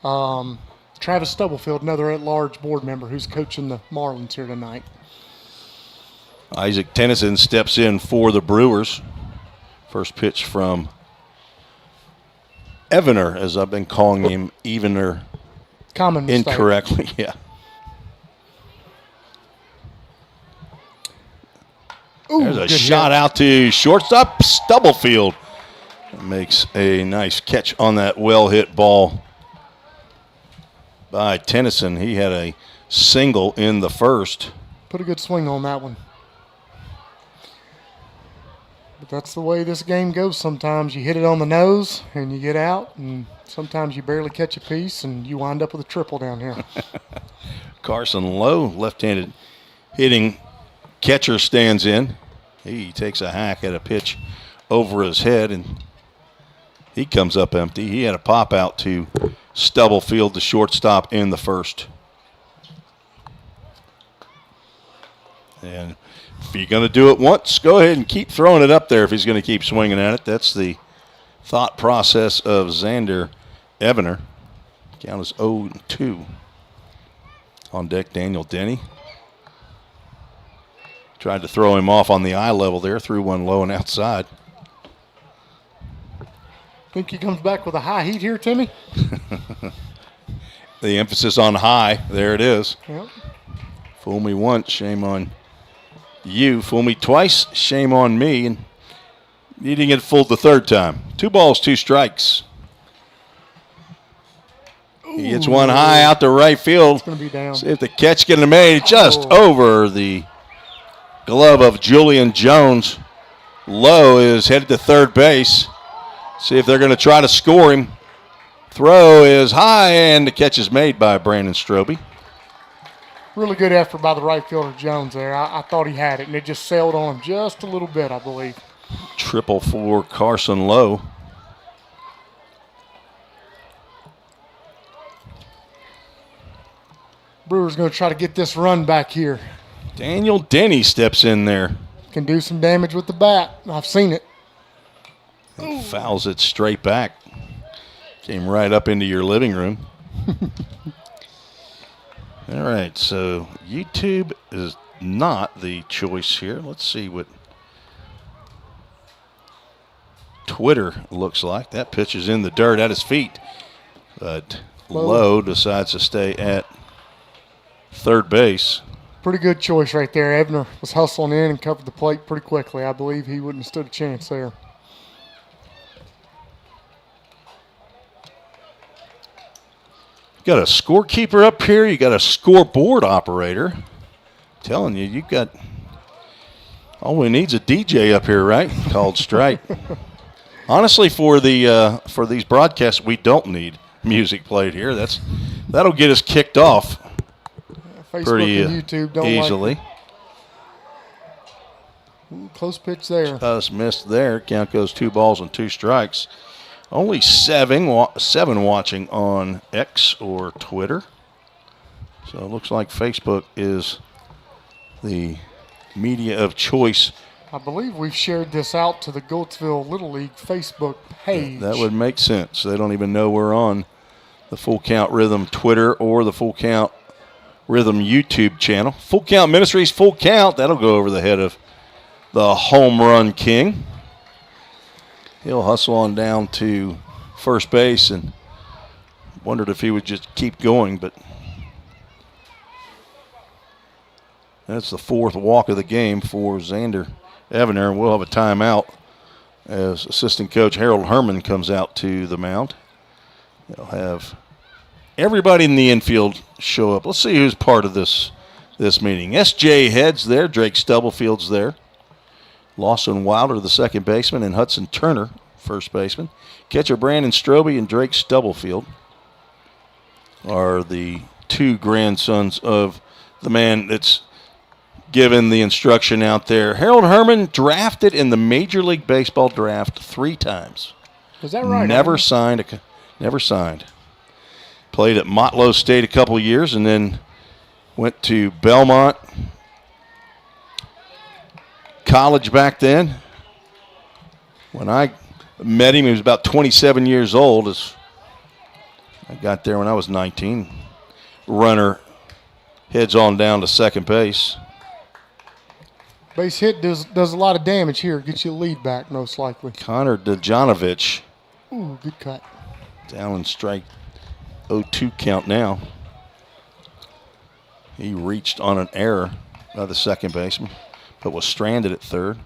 Travis Stubblefield, another at-large board member who's coaching the Marlins here tonight. Isaac Tennyson steps in for the Brewers. First pitch from Evener, as I've been calling him, Evener. Common mistake. Incorrectly, yeah. Ooh, there's a shot out to shortstop. Stubblefield makes a nice catch on that well-hit ball by Tennyson. He had a single in the first. Put a good swing on that one. But that's the way this game goes sometimes. You hit it on the nose and you get out, and sometimes you barely catch a piece and you wind up with a triple down here. Carson Lowe, left-handed hitting catcher, stands in. He takes a hack at a pitch over his head, and he comes up empty. He had a pop out to Stubblefield, the shortstop, in the first. And if you're going to do it once, go ahead and keep throwing it up there if he's going to keep swinging at it. That's the thought process of Xander Evener. Count is 0-2. On deck, Daniel Denny. Tried to throw him off on the eye level there, threw one low and outside. Think he comes back with a high heat here, Timmy? The emphasis on high, there it is. Yep. Fool me once, shame on you. Fool me twice, shame on me. And you didn't get fooled the third time. 2 balls, 2 strikes. He hits one high out to right field. It's going to be down. See if the catch can be made just over the glove of Julian Jones. Lowe is headed to third base. See if they're going to try to score him. Throw is high, and the catch is made by Brandon Strobe. Really good effort by the right fielder Jones there. I thought he had it, and it just sailed on him just a little bit, I believe. Triple for Carson Lowe. Brewers going to try to get this run back here. Daniel Denny steps in there. Can do some damage with the bat. I've seen it. And fouls it straight back. Came right up into your living room. All right, so YouTube is not the choice here. Let's see what Twitter looks like. That pitch is in the dirt at his feet. But Lowe decides to stay at third base. Pretty good choice right there. Ebner was hustling in and covered the plate pretty quickly. I believe he wouldn't have stood a chance there. You got a scorekeeper up here. You got a scoreboard operator. I'm telling you, you got all we need is a DJ up here, right? Called strike. Honestly, for these broadcasts, we don't need music played here. That'll get us kicked off. Facebook pretty and YouTube don't easily. Like close pitch there. Just missed there. Count goes 2 balls and 2 strikes. Only seven watching on X or Twitter. So it looks like Facebook is the media of choice. I believe we've shared this out to the Goodlettsville Little League Facebook page. That would make sense. They don't even know we're on the Full Count Rhythm Twitter or the Full Count Rhythm YouTube channel. Full Count Ministries, Full Count. That'll go over the head of the home run king. He'll hustle on down to first base and wondered if he would just keep going, but that's the 4th walk of the game for Xander Evener, and we'll have a timeout as assistant coach Harold Herman comes out to the mound. They'll have everybody in the infield show up. Let's see who's part of this meeting. S.J. Head's there. Drake Stubblefield's there. Lawson Wilder, the second baseman, and Hudson Turner, first baseman. Catcher Brandon Strobe and Drake Stubblefield are the 2 grandsons of the man that's given the instruction out there. Harold Herman drafted in the Major League Baseball draft 3 times. Is that right? Never signed. Played at Motlow State a couple of years and then went to Belmont College back then. When I met him, he was about 27 years old. I got there when I was 19. Runner heads on down to second base. Base hit does a lot of damage here. Gets you a lead back, most likely. Connor Dejanovic. Ooh, good cut. Down and strike 0-2 count now. He reached on an error by the second baseman, but was stranded at third.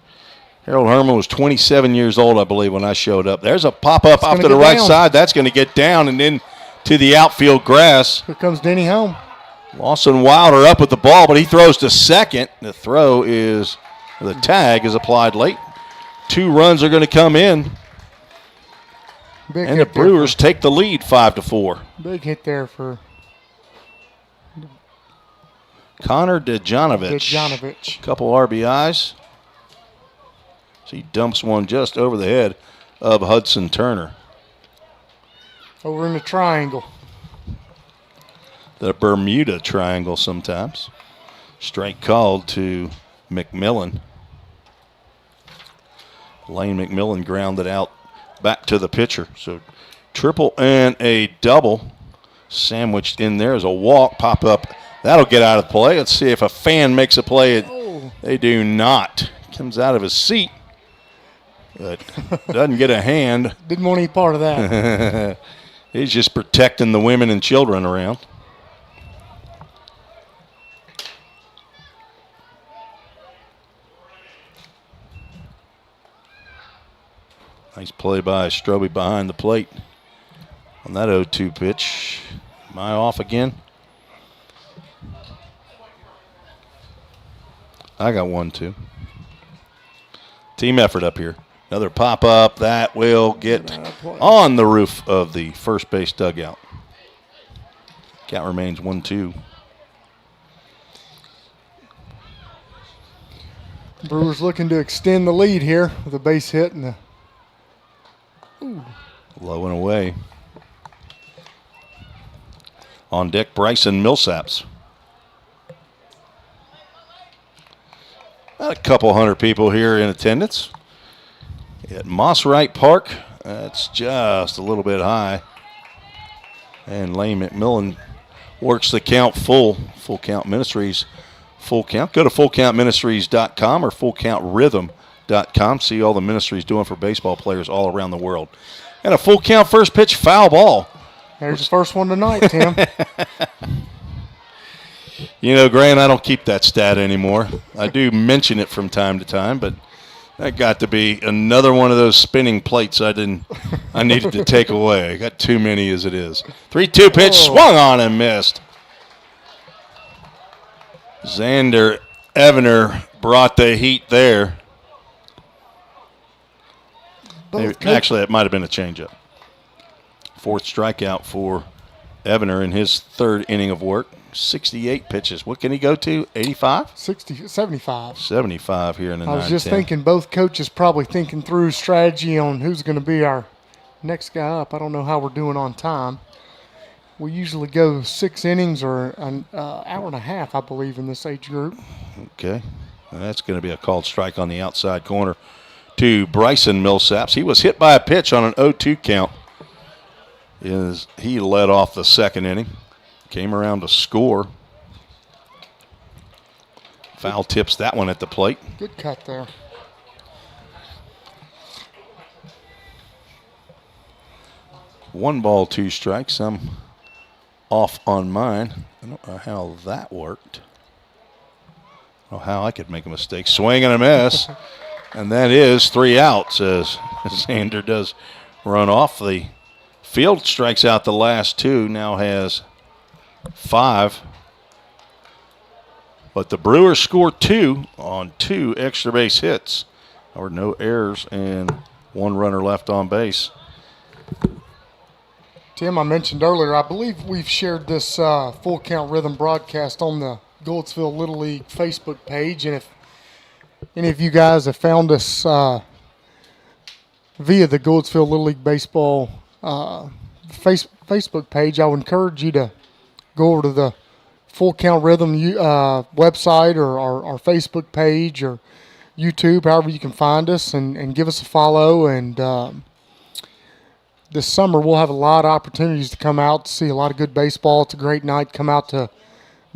Harold Herman was 27 years old, I believe, when I showed up. There's a pop-up off to the right side. That's going to get down and then to the outfield grass. Here comes Denny home. Lawson Wilder up with the ball, but he throws to second. The tag is applied late. 2 runs are going to come in. And the Brewers take the lead 5-4. Big hit there for Connor Dejanovic. Couple RBIs. So he dumps one just over the head of Hudson Turner. Over in the triangle. The Bermuda Triangle sometimes. Strike called to McMillan. Lane McMillan grounded out back to the pitcher. So triple and a double. Sandwiched in there is a walk. Pop up. That'll get out of play. Let's see if a fan makes a play. They do not. Comes out of his seat. But doesn't get a hand. Didn't want any part of that. He's just protecting the women and children around. Nice play by Strobe behind the plate on that 0-2 pitch. Am I off again? I got 1, 2. Team effort up here. Another pop-up. That will get on the roof of the first base dugout. Count remains 1-2. Brewers looking to extend the lead here with a base hit and the Low and away. On deck, Bryson Millsaps. About a couple hundred people here in attendance at Wright Park. That's just a little bit high. And Lane McMillan works the count full. Full Count Ministries, full count. Go to fullcountministries.com or fullcountrhythm.com. See all the ministries doing for baseball players all around the world. And a full count first pitch foul ball. There's the first one tonight, Tim. You know, Grant, I don't keep that stat anymore. I do mention it from time to time, but that got to be another one of those spinning plates I needed to take away. I got too many as it is. 3-2 pitch, swung on and missed. Xander Evener brought the heat there. Actually, it might have been a changeup. 4th strikeout for Evener in his 3rd inning of work. 68 pitches. What can he go to? 85? 75. 75 here in the 9th. I was just thinking both coaches probably thinking through strategy on who's going to be our next guy up. I don't know how we're doing on time. We usually go 6 innings or an hour and a half, I believe, in this age group. Okay. Well, that's going to be a called strike on the outside corner to Bryson Millsaps. He was hit by a pitch on an 0-2 count. He led off the 2nd inning. Came around to score. Foul tips that one at the plate. Good cut there. One ball, 2 strikes. I'm off on mine. I don't know how that worked. I don't know how I could make a mistake. Swing and a miss. And that is 3 outs as Xander does run off the field. Strikes out the last 2. Now has 5. But the Brewers score 2 on 2 extra base hits. There were no errors and 1 runner left on base. Tim, I mentioned earlier, I believe we've shared this Full Count Rhythm broadcast on the Goodlettsville Little League Facebook page. And if any of you guys have found us via the Goodlettsville Little League Baseball Facebook page, I would encourage you to go over to the Full Count Rhythm website or our Facebook page or YouTube, however you can find us, and give us a follow. And this summer we'll have a lot of opportunities to come out to see a lot of good baseball. It's a great night. Come out to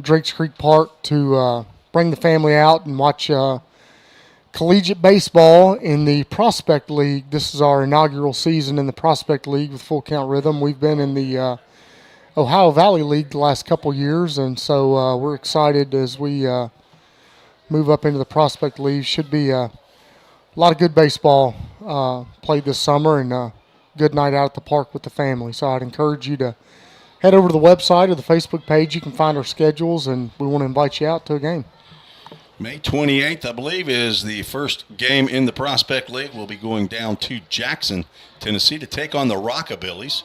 Drakes Creek Park to bring the family out and watch collegiate baseball in the Prospect League. This is our inaugural season in the Prospect League with Full Count Rhythm. We've been in the Ohio Valley League the last couple years, and so we're excited as we move up into the Prospect League. Should be a lot of good baseball played this summer, and a good night out at the park with the family. So I'd encourage you to head over to the website or the Facebook page. You can find our schedules, and we want to invite you out to a game. May 28th, I believe, is the first game in the Prospect League. We'll be going down to Jackson, Tennessee to take on the Rockabillys.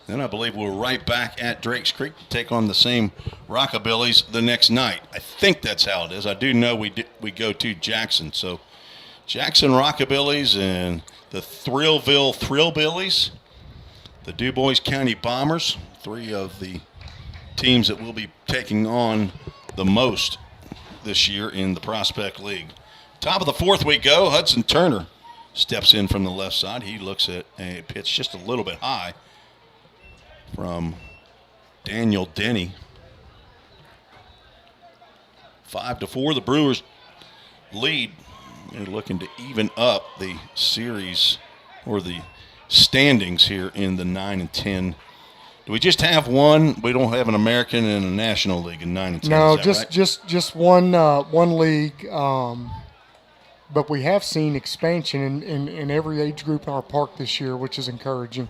Then I believe we're right back at Drakes Creek to take on the same Rockabillys the next night. I think that's how it is. I do know we go to Jackson. So Jackson Rockabillys and the Thrillville Thrillbillies, the DuBois County Bombers, 3 of the teams that will be taking on the most this year in the Prospect League. Top of the 4th we go. Hudson Turner steps in from the left side. He looks at a pitch just a little bit high from Daniel Denny. 5-4, the Brewers lead. They're looking to even up the series or the standings here in the 9 and 10. Do we just have one? We don't have an American and a National League in 9 and 10. No, right? just one league. But we have seen expansion in every age group in our park this year, which is encouraging.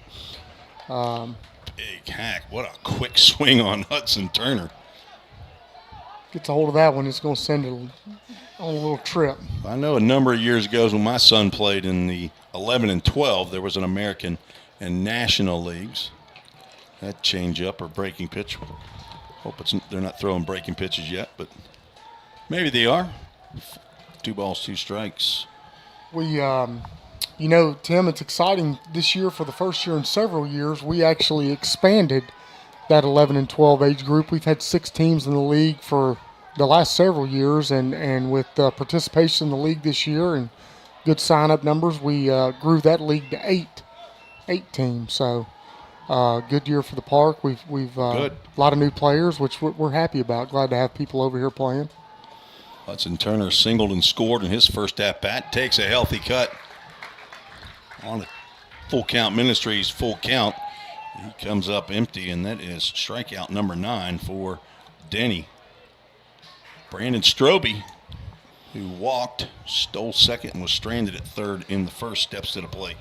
big hack. What a quick swing on Hudson Turner. Gets a hold of that one, it's going to send it on a little trip. I know a number of years ago when my son played in the 11 and 12, there was an American and National Leagues. That change-up or breaking pitch. Hope they're not throwing breaking pitches yet, but maybe they are. 2 balls, 2 strikes. We, Tim, it's exciting this year. For the first year in several years, we actually expanded that 11 and 12 age group. We've had 6 teams in the league for the last several years, and with participation in the league this year and good sign-up numbers, we grew that league to 8 teams. So good year for the park. We've a lot of new players, which we're happy about. Glad to have people over here playing. Hudson Turner singled and scored in his first at-bat. Takes a healthy cut on the full count Ministries full count. He comes up empty, and that is strikeout number 9 for Denny. Brandon Strobe, who walked, stole second, and was stranded at third in the first, steps to the plate.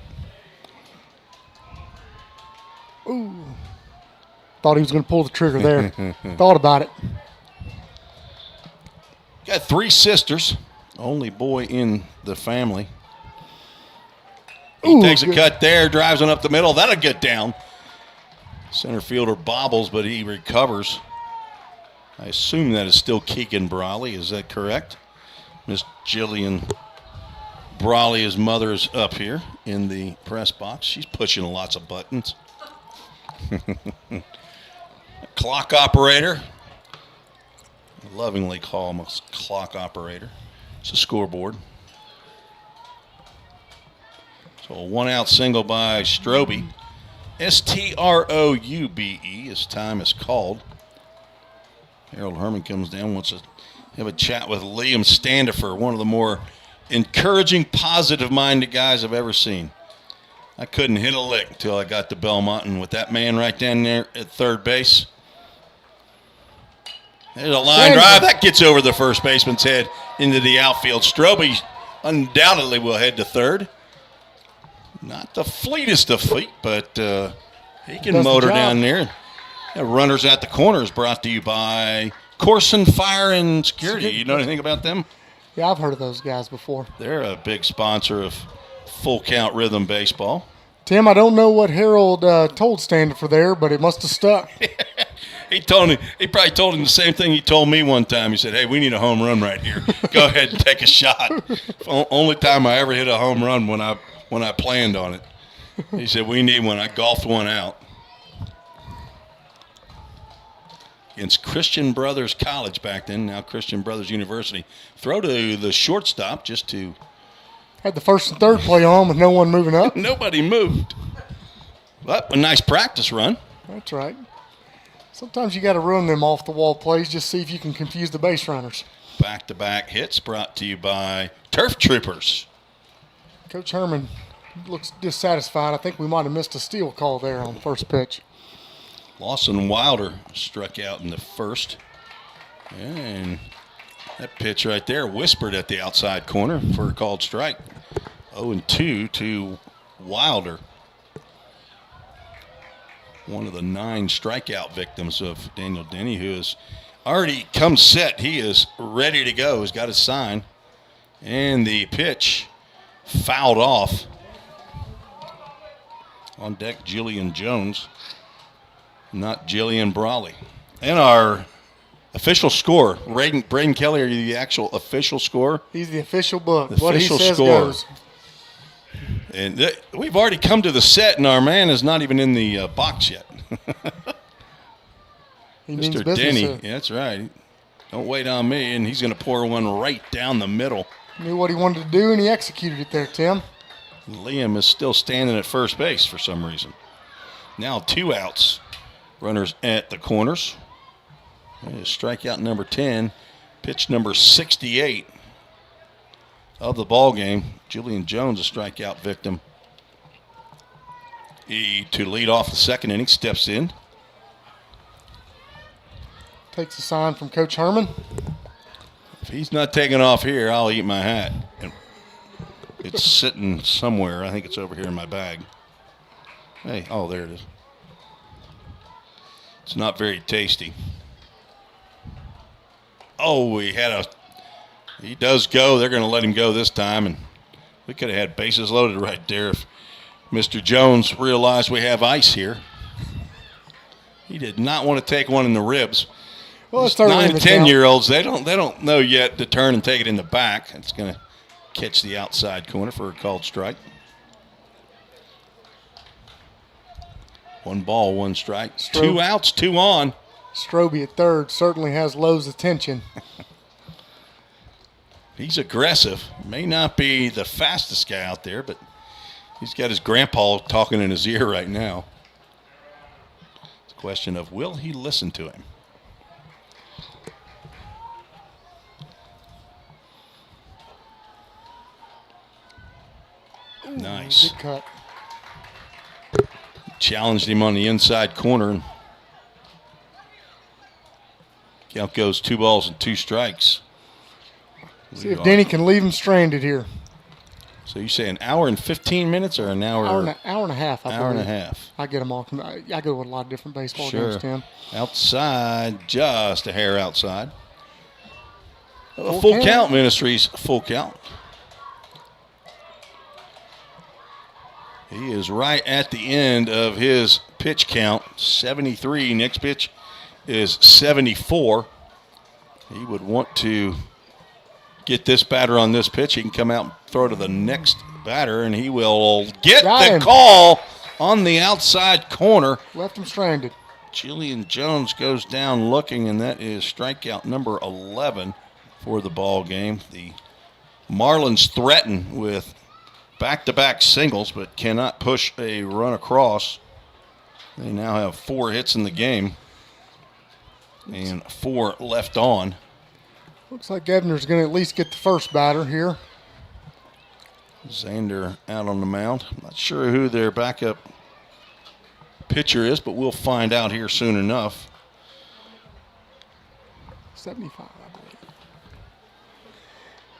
Ooh. Thought he was going to pull the trigger there. Thought about it. Got 3 sisters. Only boy in the family. He takes a cut there, drives one up the middle. That'll get down. Center fielder bobbles, but he recovers. I assume that is still Keegan Brawley. Is that correct? Miss Jillian Brawley, his mother, is up here in the press box. She's pushing lots of buttons. Clock operator. I lovingly call him a clock operator. It's a scoreboard. So a 1-out single by Strobe. Stroube, as time is called. Harold Herman comes down, wants to have a chat with Liam Standifer, one of the more encouraging, positive-minded guys I've ever seen. I couldn't hit a lick until I got to Belmont, and with that man right down there at third base, there's a line drive. That gets over the first baseman's head into the outfield. Strobe undoubtedly will head to third. Not the fleetest of feet, but he can motor down there. Runners at the Corners brought to you by Corson Fire and Security. You know anything about them? Yeah, I've heard of those guys before. They're a big sponsor of Full Count Rhythm Baseball. Tim, I don't know what Harold told Standifer there, but it must have stuck. He probably told him the same thing he told me one time. He said, "Hey, we need a home run right here. Go ahead and take a shot." Only time I ever hit a home run when I planned on it. He said, "We need one." I golfed one out. Against Christian Brothers College back then, now Christian Brothers University. Throw to the shortstop just to... Had the first and third play on with no one moving up. Nobody moved. But a nice practice run. That's right. Sometimes you got to run them off-the-wall plays, just see if you can confuse the base runners. Back-to-back hits brought to you by Turf Troopers. Coach Herman looks dissatisfied. I think we might have missed a steal call there on the first pitch. Lawson Wilder struck out in the first. And that pitch right there whispered at the outside corner for a called strike. 0-2 to Wilder. One of the 9 strikeout victims of Daniel Denny, who has already come set. He is ready to go. He's got his sign. And the pitch fouled off. On deck, Jillian Jones, not Jillian Brawley. And our official score, Braden Kelly, are you the actual official score? He's the official book. The what official he says score. Goes. And we've already come to the set, and our man is not even in the box yet. He means Mr. business, Denny, sir. yeah, that's right. Don't wait on me, and he's going to pour one right down the middle. Knew what he wanted to do, and he executed it there, Tim. Liam is still standing at first base for some reason. Now 2 outs. Runners at the corners. Strikeout number 10. Pitch number 68 of the ball game. Julian Jones, a strikeout victim. He, to lead off the second inning, steps in. Takes a sign from Coach Herman. If he's not taking off here, I'll eat my hat. And it's sitting somewhere. I think it's over here in my bag. Hey, oh, there it is. It's not very tasty. Oh, he does go. They're going to let him go this time, and we could have had bases loaded right there if Mr. Jones realized we have ice here. He did not want to take one in the ribs. Well, it's 9 to 10-year-olds, they don't know yet to turn and take it in the back. It's going to catch the outside corner for a called strike. 1 ball, 1 strike. 2 outs, 2 on. Stroby at third certainly has Lowe's attention. He's aggressive. May not be the fastest guy out there, but he's got his grandpa talking in his ear right now. It's a question of, will he listen to him? Nice. Good cut. Challenged him on the inside corner. Count goes 2 balls and 2 strikes. See if Denny can leave him stranded here. So you say an hour and 15 minutes or an hour? Hour and a half, I believe. Hour and a half. I get them all. I go with a lot of different baseball games, Tim. Outside, just a hair outside. Full count, Ministries, full count. He is right at the end of his pitch count, 73. Next pitch is 74. He would want to get this batter on this pitch. He can come out and throw to the next batter, and he will get the call on the outside corner. Left him stranded. Jillian Jones goes down looking, and that is strikeout number 11 for the ball game. The Marlins threaten with back-to-back singles, but cannot push a run across. They now have 4 hits in the game and 4 left on. Looks like Ebner's going to at least get the first batter here. Xander out on the mound. I'm not sure who their backup pitcher is, but we'll find out here soon enough. 75, I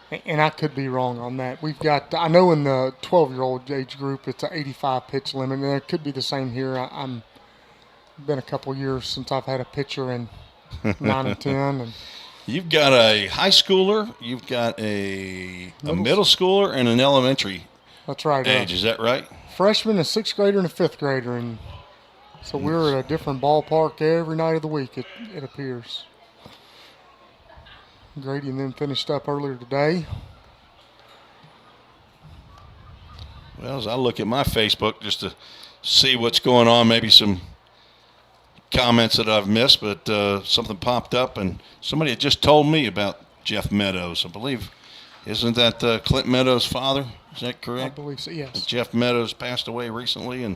believe. And I could be wrong on that. We've got, I know in the 12-year-old age group, it's an 85 pitch limit, and it could be the same here. I'm been a couple years since I've had a pitcher in 9 and 10. And you've got a high schooler, you've got a middle schooler, and an elementary that's right, age. Is that right? Freshman, a 6th grader, and a 5th grader. And so we're at a different ballpark every night of the week, it appears. Grady and then finished up earlier today. Well, as I look at my Facebook just to see what's going on, maybe some comments that I've missed, but something popped up, and somebody had just told me about Jeff Meadows. I believe, isn't that Clint Meadows' father? Is that correct? I believe so, yes. Jeff Meadows passed away recently, and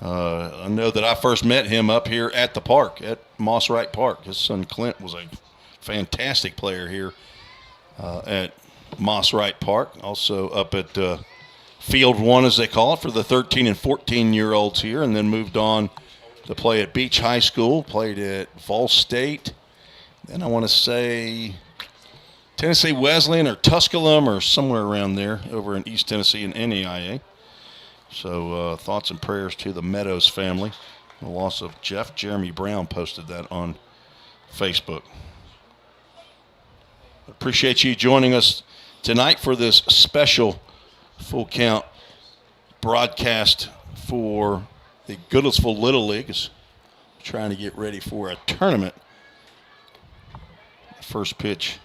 I know that I first met him up here at the park, at Moss Wright Park. His son Clint was a fantastic player here at Moss Wright Park, also up at Field 1, as they call it, for the 13 and 14-year-olds here, and then moved on to play at Beach High School, played at Vol State. Then I want to say Tennessee Wesleyan or Tusculum or somewhere around there over in East Tennessee in NAIA. So thoughts and prayers to the Meadows family. The loss of Jeff. Jeremy Brown posted that on Facebook. Appreciate you joining us tonight for this special full count broadcast for the Goodlettsville Little League is trying to get ready for a tournament. First pitch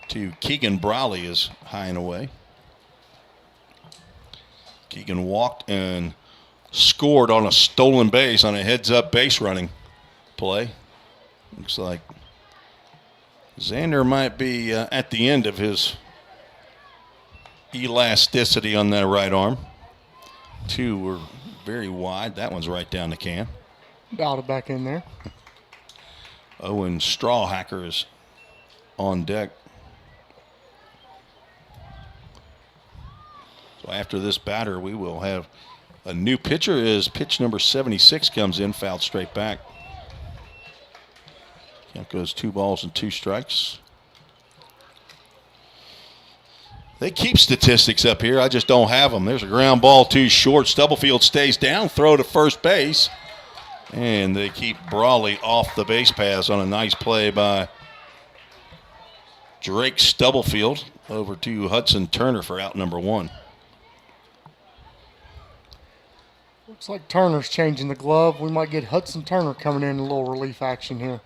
to Keegan Brawley is high and away. Keegan walked and scored on a stolen base on a heads-up base running play. Looks like Xander might be at the end of his elasticity on that right arm. 2 were very wide. That one's right down the can. Dialed it back in there. Owen Strawhacker is on deck. So after this batter, we will have a new pitcher as pitch number 76 comes in, fouled straight back. Count goes 2 balls and 2 strikes. They keep statistics up here. I just don't have them. There's a ground ball too short. Stubblefield stays down. Throw to first base. And they keep Brawley off the base paths on a nice play by Drake Stubblefield over to Hudson Turner for out number 1. Looks like Turner's changing the glove. We might get Hudson Turner coming in a little relief action here.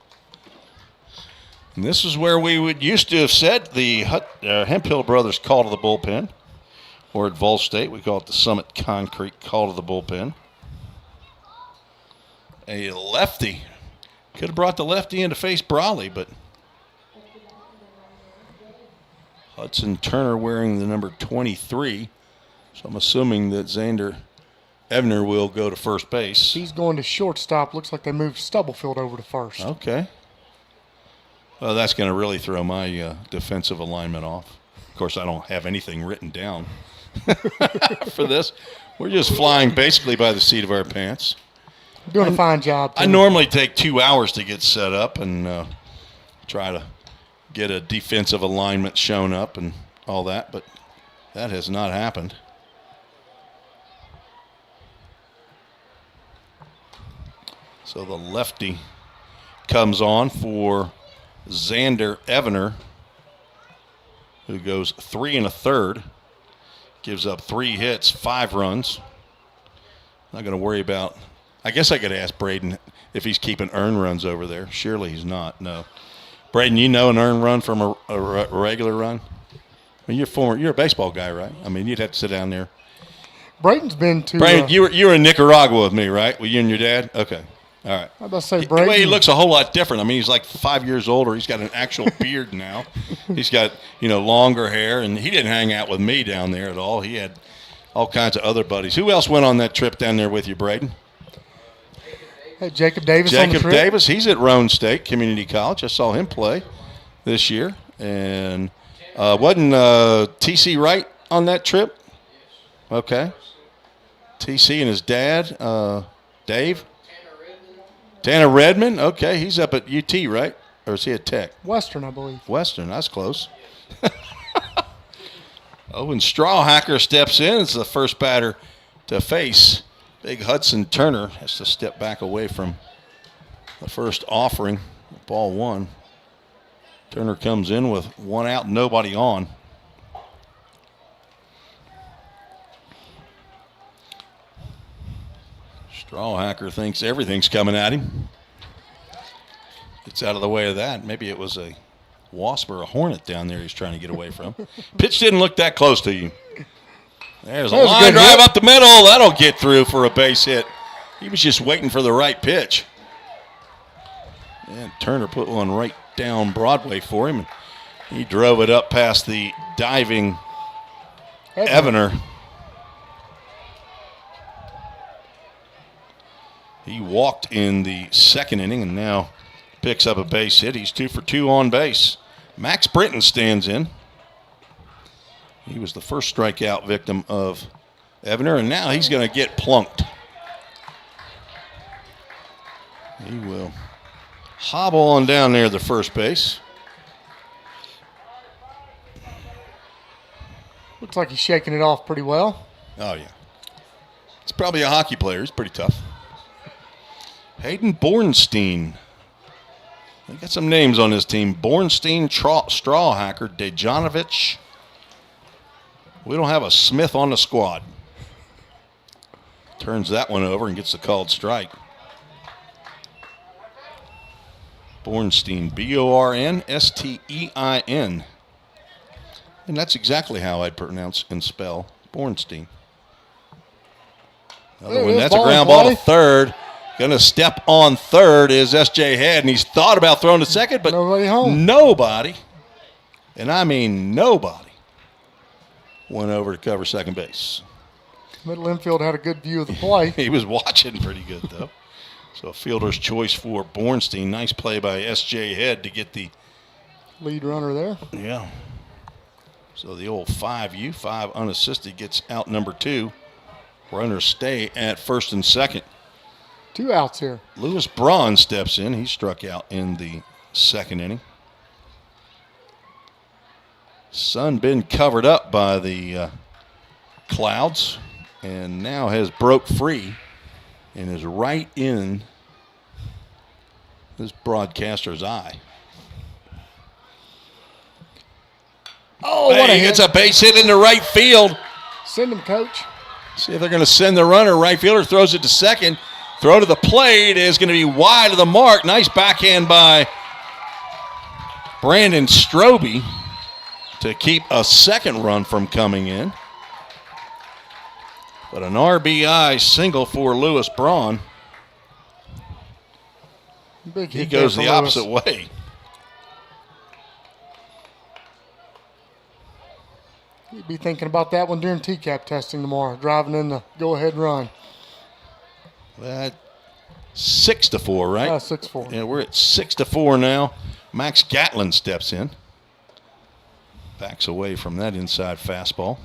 And this is where we would used to have said the Hemphill brothers call to the bullpen. Or at Vol State, we call it the Summit Concrete call to the bullpen. A lefty. Could have brought the lefty in to face Brawley, but Hudson Turner wearing the number 23. So I'm assuming that Xander Evner will go to first base. He's going to shortstop. Looks like they moved Stubblefield over to first. Okay. Well, that's going to really throw my defensive alignment off. Of course, I don't have anything written down for this. We're just flying basically by the seat of our pants. Doing a fine job. I normally take 2 hours to get set up and try to get a defensive alignment shown up and all that, but that has not happened. So the lefty comes on for Xander Evner, who goes 3 1/3, gives up 3 hits, 5 runs. Not going to worry about. I guess I could ask Braden if he's keeping earned runs over there. Surely he's not. No, Braden, you know an earned run from a regular run. I mean, you're a baseball guy, right? I mean, you'd have to sit down there. Braden's been to. Braden, you were in Nicaragua with me, right? With you and your dad. Okay. All right. I was about to say, Braden. The way he looks a whole lot different. I mean, he's like 5 years older. He's got an actual beard now. He's got, longer hair, and he didn't hang out with me down there at all. He had all kinds of other buddies. Who else went on that trip down there with you, Braden? Hey, Jacob Davis on the trip. Davis, he's at Roane State Community College. I saw him play this year. And wasn't T.C. Wright on that trip? Okay. T.C. and his dad, Dave? Tanner Redmond, okay, he's up at UT, right? Or is he at Tech? Western, I believe. Western, that's close. And Strawhacker steps in. It's the first batter to face big Hudson Turner. Has to step back away from the first offering. Ball 1. Turner comes in with 1 out, nobody on. Strawhacker thinks everything's coming at him. Gets out of the way of that. Maybe it was a wasp or a hornet down there he's trying to get away from. Pitch didn't look that close to you. There's a line drive up the middle. That'll get through for a base hit. He was just waiting for the right pitch. And Turner put one right down Broadway for him. He drove it up past the diving Evner. He walked in the second inning and now picks up a base hit. He's 2 for 2 on base. Max Britton stands in. He was the first strikeout victim of Evner, and now he's going to get plunked. He will hobble on down there to first base. Looks like he's shaking it off pretty well. Oh, yeah. He's probably a hockey player. He's pretty tough. Hayden Bornstein. They got some names on his team. Bornstein, Strawhacker, Dejanovich. We don't have a Smith on the squad. Turns that one over and gets the called strike. Bornstein, Bornstein. And that's exactly how I'd pronounce and spell Bornstein. Another one, that's a ground ball to third. Going to step on third is S.J. Head, and he's thought about throwing to second, but nobody home. Nobody, and I mean nobody, went over to cover second base. Middle infield had a good view of the play. He was watching pretty good, though. So a fielder's choice for Bornstein. Nice play by S.J. Head to get the lead runner there. Yeah. So the old 5U, 5 unassisted, gets out number 2. Runners stay at first and second. 2 outs here. Lewis Braun steps in. He struck out in the second inning. Sun been covered up by the clouds and now has broke free and is right in this broadcaster's eye. Oh, what a hit. It's a base hit into right field. Send him, coach. See if they're going to send the runner. Right fielder throws it to second. Throw to the plate is going to be wide of the mark. Nice backhand by Brandon Strobe to keep a second run from coming in. But an RBI single for Lewis Braun. Big hit. He goes the Lewis. opposite way. You'd be thinking about that one during TCAP testing tomorrow, driving in the go-ahead run. That 6-4, right? 6-4. Yeah, we're at 6-4 now. Max Gatlin steps in. Backs away from that inside fastball.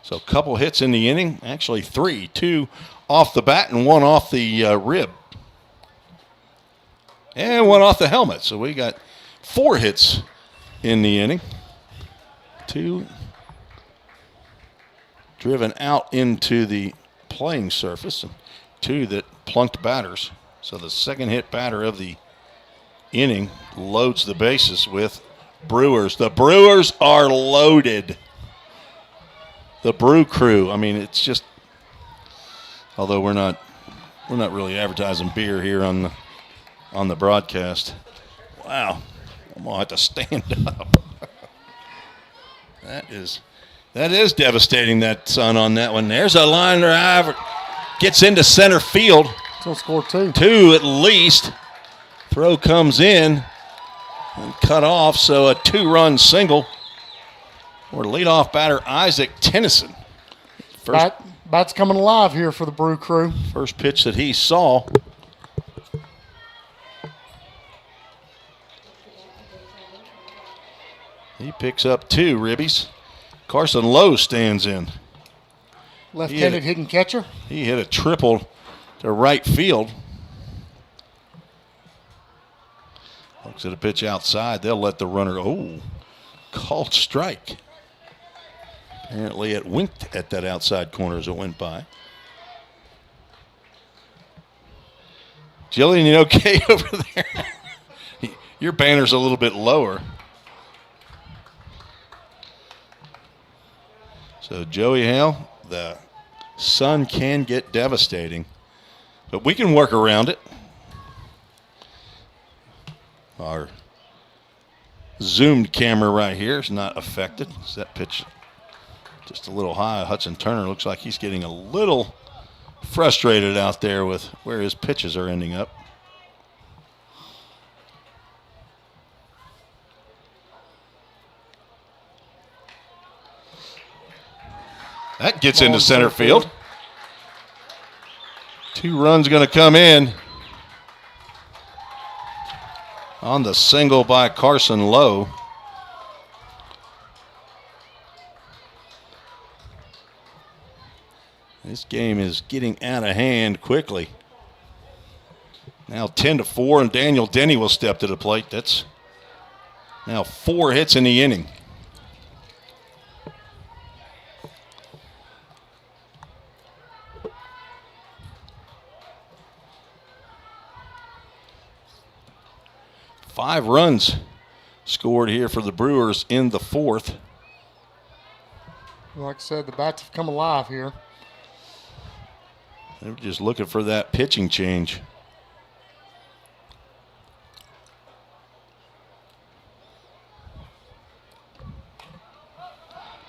So a couple hits in the inning. Actually 3. 2 off the bat and 1 off the rib. And 1 off the helmet. So we got 4 hits in the inning. 2 driven out into the playing surface, and 2 that plunked batters. So the second hit batter of the inning loads the bases with Brewers. The Brewers are loaded. The Brew Crew. I mean, it's just, although we're not really advertising beer here on the broadcast. Wow, I'm gonna have to stand up. That is devastating, that sun on that one. There's a line drive. Gets into center field. He'll score 2. 2 at least. Throw comes in and cut off, so a 2-run single for leadoff batter Isaac Tennyson. Bat's coming alive here for the Brew Crew. First pitch that he saw. He picks up 2 ribbies. Carson Lowe stands in. Left-handed hitting catcher. He hit a triple to right field. Looks at a pitch outside. They'll let the runner go. Oh, called strike. Apparently it winked at that outside corner as it went by. Jillian, you okay over there? Your banner's a little bit lower. So Joey Hale, the sun can get devastating, but we can work around it. Our zoomed camera right here is not affected. So that pitch just a little high. Hudson Turner looks like he's getting a little frustrated out there with where his pitches are ending up. That gets into center field. 2 runs going to come in on the single by Carson Lowe. This game is getting out of hand quickly. Now 10-4, and Daniel Denny will step to the plate. That's now 4 hits in the inning. Five runs scored here for the Brewers in the 4th. Like I said, the bats have come alive here. They were just looking for that pitching change.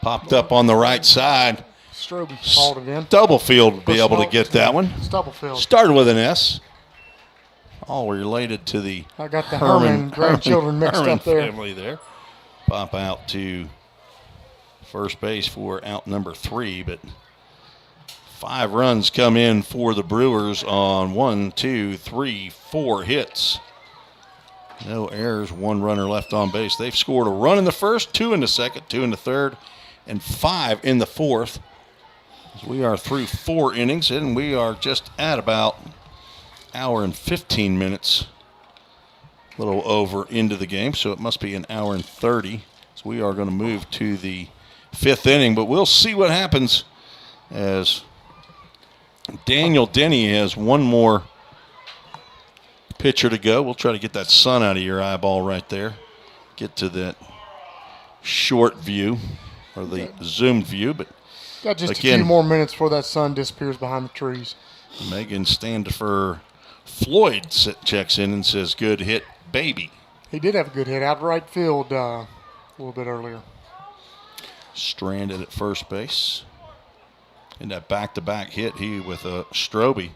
Popped up on the right side. Strobe hauled it in. Stubblefield would be able to get that one. Stubblefield. Started with an S. All related to the I got the Herman grandchildren mixed Herman up there. family there. Pop out to first base for out number 3, but 5 runs come in for the Brewers on 1, 2, 3, 4 hits. No errors, 1 runner left on base. They've scored a run in the first, 2 in the second, 2 in the third, and 5 in the 4th. We are through 4 innings, and we are just at about hour and 15 minutes, a little over into the game, so it must be an hour and 30. So we are going to move to the 5th inning, but we'll see what happens as Daniel Denny has one more pitcher to go. We'll try to get that sun out of your eyeball right there. Get to that short view or the zoomed view. But got just again, a few more minutes before that sun disappears behind the trees. Megan Standifer Floyd checks in and says, "Good hit, baby." He did have a good hit out right field a little bit earlier. Stranded at first base. In that back-to-back hit, he with a Stroby.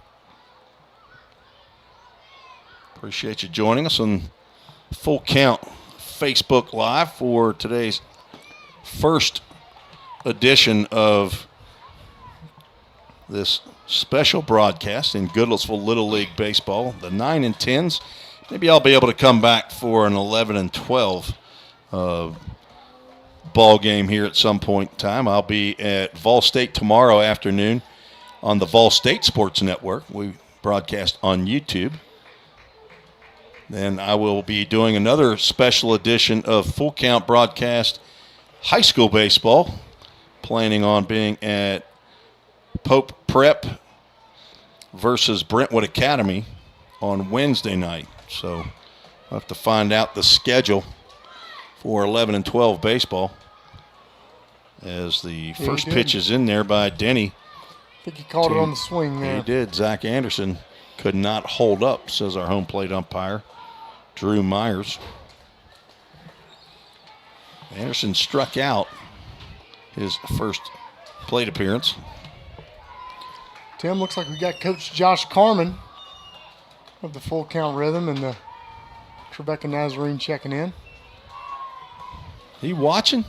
Appreciate you joining us on Full Count Facebook Live for today's first edition of this special broadcast in Goodlettsville Little League Baseball. The 9 and 10s. Maybe I'll be able to come back for an 11 and 12 ball game here at some point in time. I'll be at Vol State tomorrow afternoon on the Vol State Sports Network. We broadcast on YouTube. Then I will be doing another special edition of Full Count broadcast high school baseball. Planning on being at Pope Prep versus Brentwood Academy on Wednesday night. So I'll have to find out the schedule for 11 and 12 baseball as the first pitch is in there by Denny. I think he called it on the swing there. He did. Zach Anderson could not hold up, says our home plate umpire, Drew Myers. Anderson struck out his first plate appearance. Tim, looks like we got Coach Josh Carmen of the Full Count Rhythm and the Rebecca Nazarene checking in. He watching?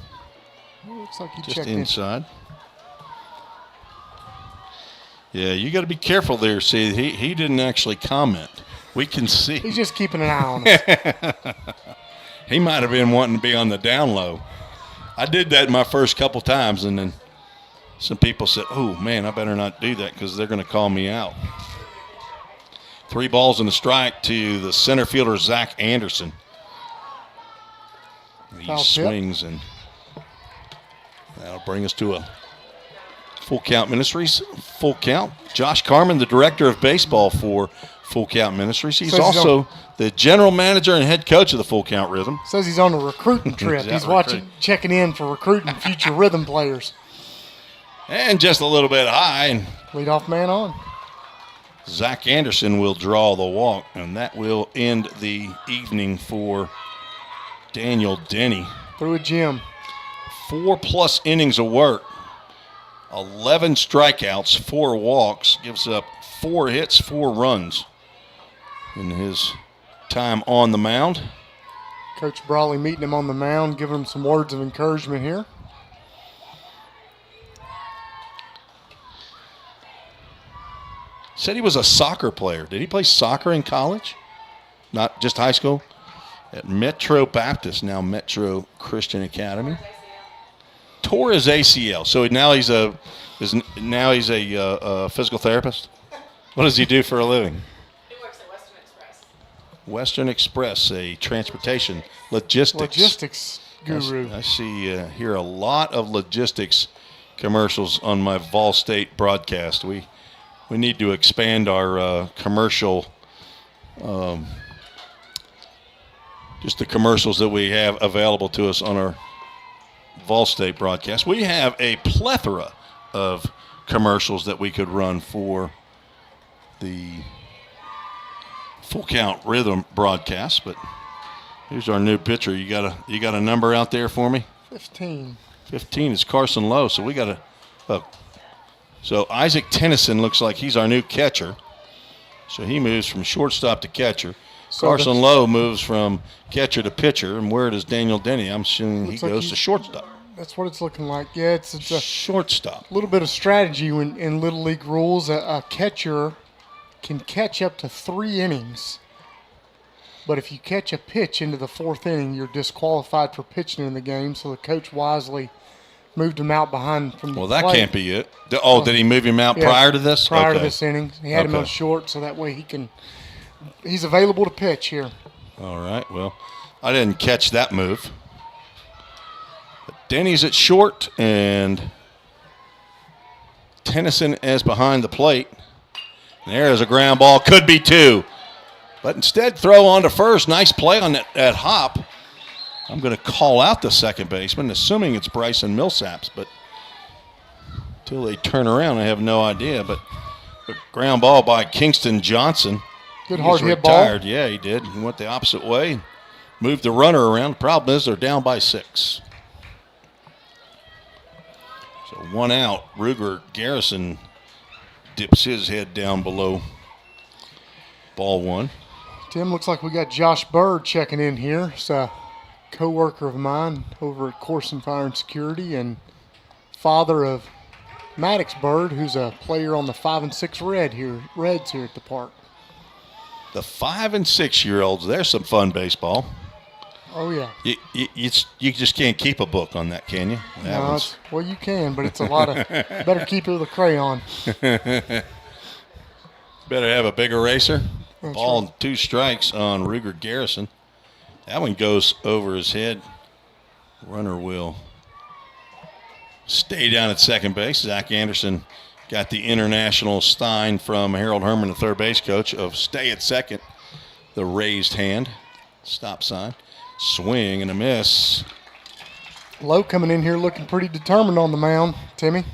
Looks like he Just checked inside. Yeah, you got to be careful there. See, he didn't actually comment. We can see. He's just keeping an eye on us. He might have been wanting to be on the down low. I did that my first couple times, and then some people said, "Oh, man, I better not do that because they're going to call me out." 3 balls and a strike to the center fielder, Zach Anderson. He swings, and that'll bring us to a Full Count Ministries. Full Count. Josh Carmen, the director of baseball for Full Count Ministries. He's also the general manager and head coach of the Full Count Rhythm. Says he's on a recruiting trip. He's checking in for recruiting future rhythm players. And just a little bit high. And leadoff man on. Zach Anderson will draw the walk, and that will end the evening for Daniel Denny. Through a gym. 4+ innings of work. 11 strikeouts, 4 walks, gives up 4 hits, 4 runs in his time on the mound. Coach Brawley meeting him on the mound, giving him some words of encouragement here. Said he was a soccer player. Did he play soccer in college? Not just high school? At Metro Baptist, now Metro Christian Academy. Tore his ACL, so now he's a physical therapist. What does he do for a living? He works at Western Express. Western Express, a transportation logistics guru. I see here a lot of logistics commercials on my Vol State broadcast. We need to expand our commercial, just the commercials that we have available to us on our Vol State broadcast. We have a plethora of commercials that we could run for the Full Count Rhythm broadcast, but here's our new pitcher. You got a number out there for me? 15. 15 is Carson Lowe, so we got so Isaac Tennyson looks like he's our new catcher. So he moves from shortstop to catcher. So Carson Lowe moves from catcher to pitcher, and where does Daniel Denny? I'm assuming he goes to shortstop. That's what it's looking like. Yeah, it's a shortstop. A little bit of strategy in Little League rules. A catcher can catch up to 3 innings. But if you catch a pitch into the 4th inning, you're disqualified for pitching in the game. So the coach wisely moved him out behind from the Well, that plate. can't be it. Oh, did he move him out prior to this? Prior to this inning. He had him on short, so that way he's available to pitch here. All right. Well, I didn't catch that move. But Denny's at short, and Tennyson is behind the plate. There's a ground ball. Could be two. But instead, throw on to first. Nice play on that hop. I'm going to call out the second baseman, assuming it's Bryson Millsaps. But until they turn around, I have no idea. But a ground ball by Kingston Johnson. Good hard hit ball. Yeah, he did. He went the opposite way. Moved the runner around. The problem is they're down by 6. So 1 out. Ruger Garrison dips his head down below ball 1. Tim, looks like we got Josh Bird checking in here. It's a co-worker of mine over at Corson Fire and Security and father of Maddox Bird, who's a player on the 5 and 6 Reds here at the park. The 5 and 6-year-olds, there's some fun baseball. Oh, yeah. You just can't keep a book on that, can you? Well, you can, but it's a lot of – better keep it with a crayon. Better have a big eraser. That's Ball right. and 2 strikes on Ruger Garrison. That one goes over his head. Runner will stay down at second base. Zach Anderson got the international sign from Harold Herman, the third base coach, of stay at second. The raised hand, stop sign. Swing and a miss. Lowe coming in here looking pretty determined on the mound, Timmy.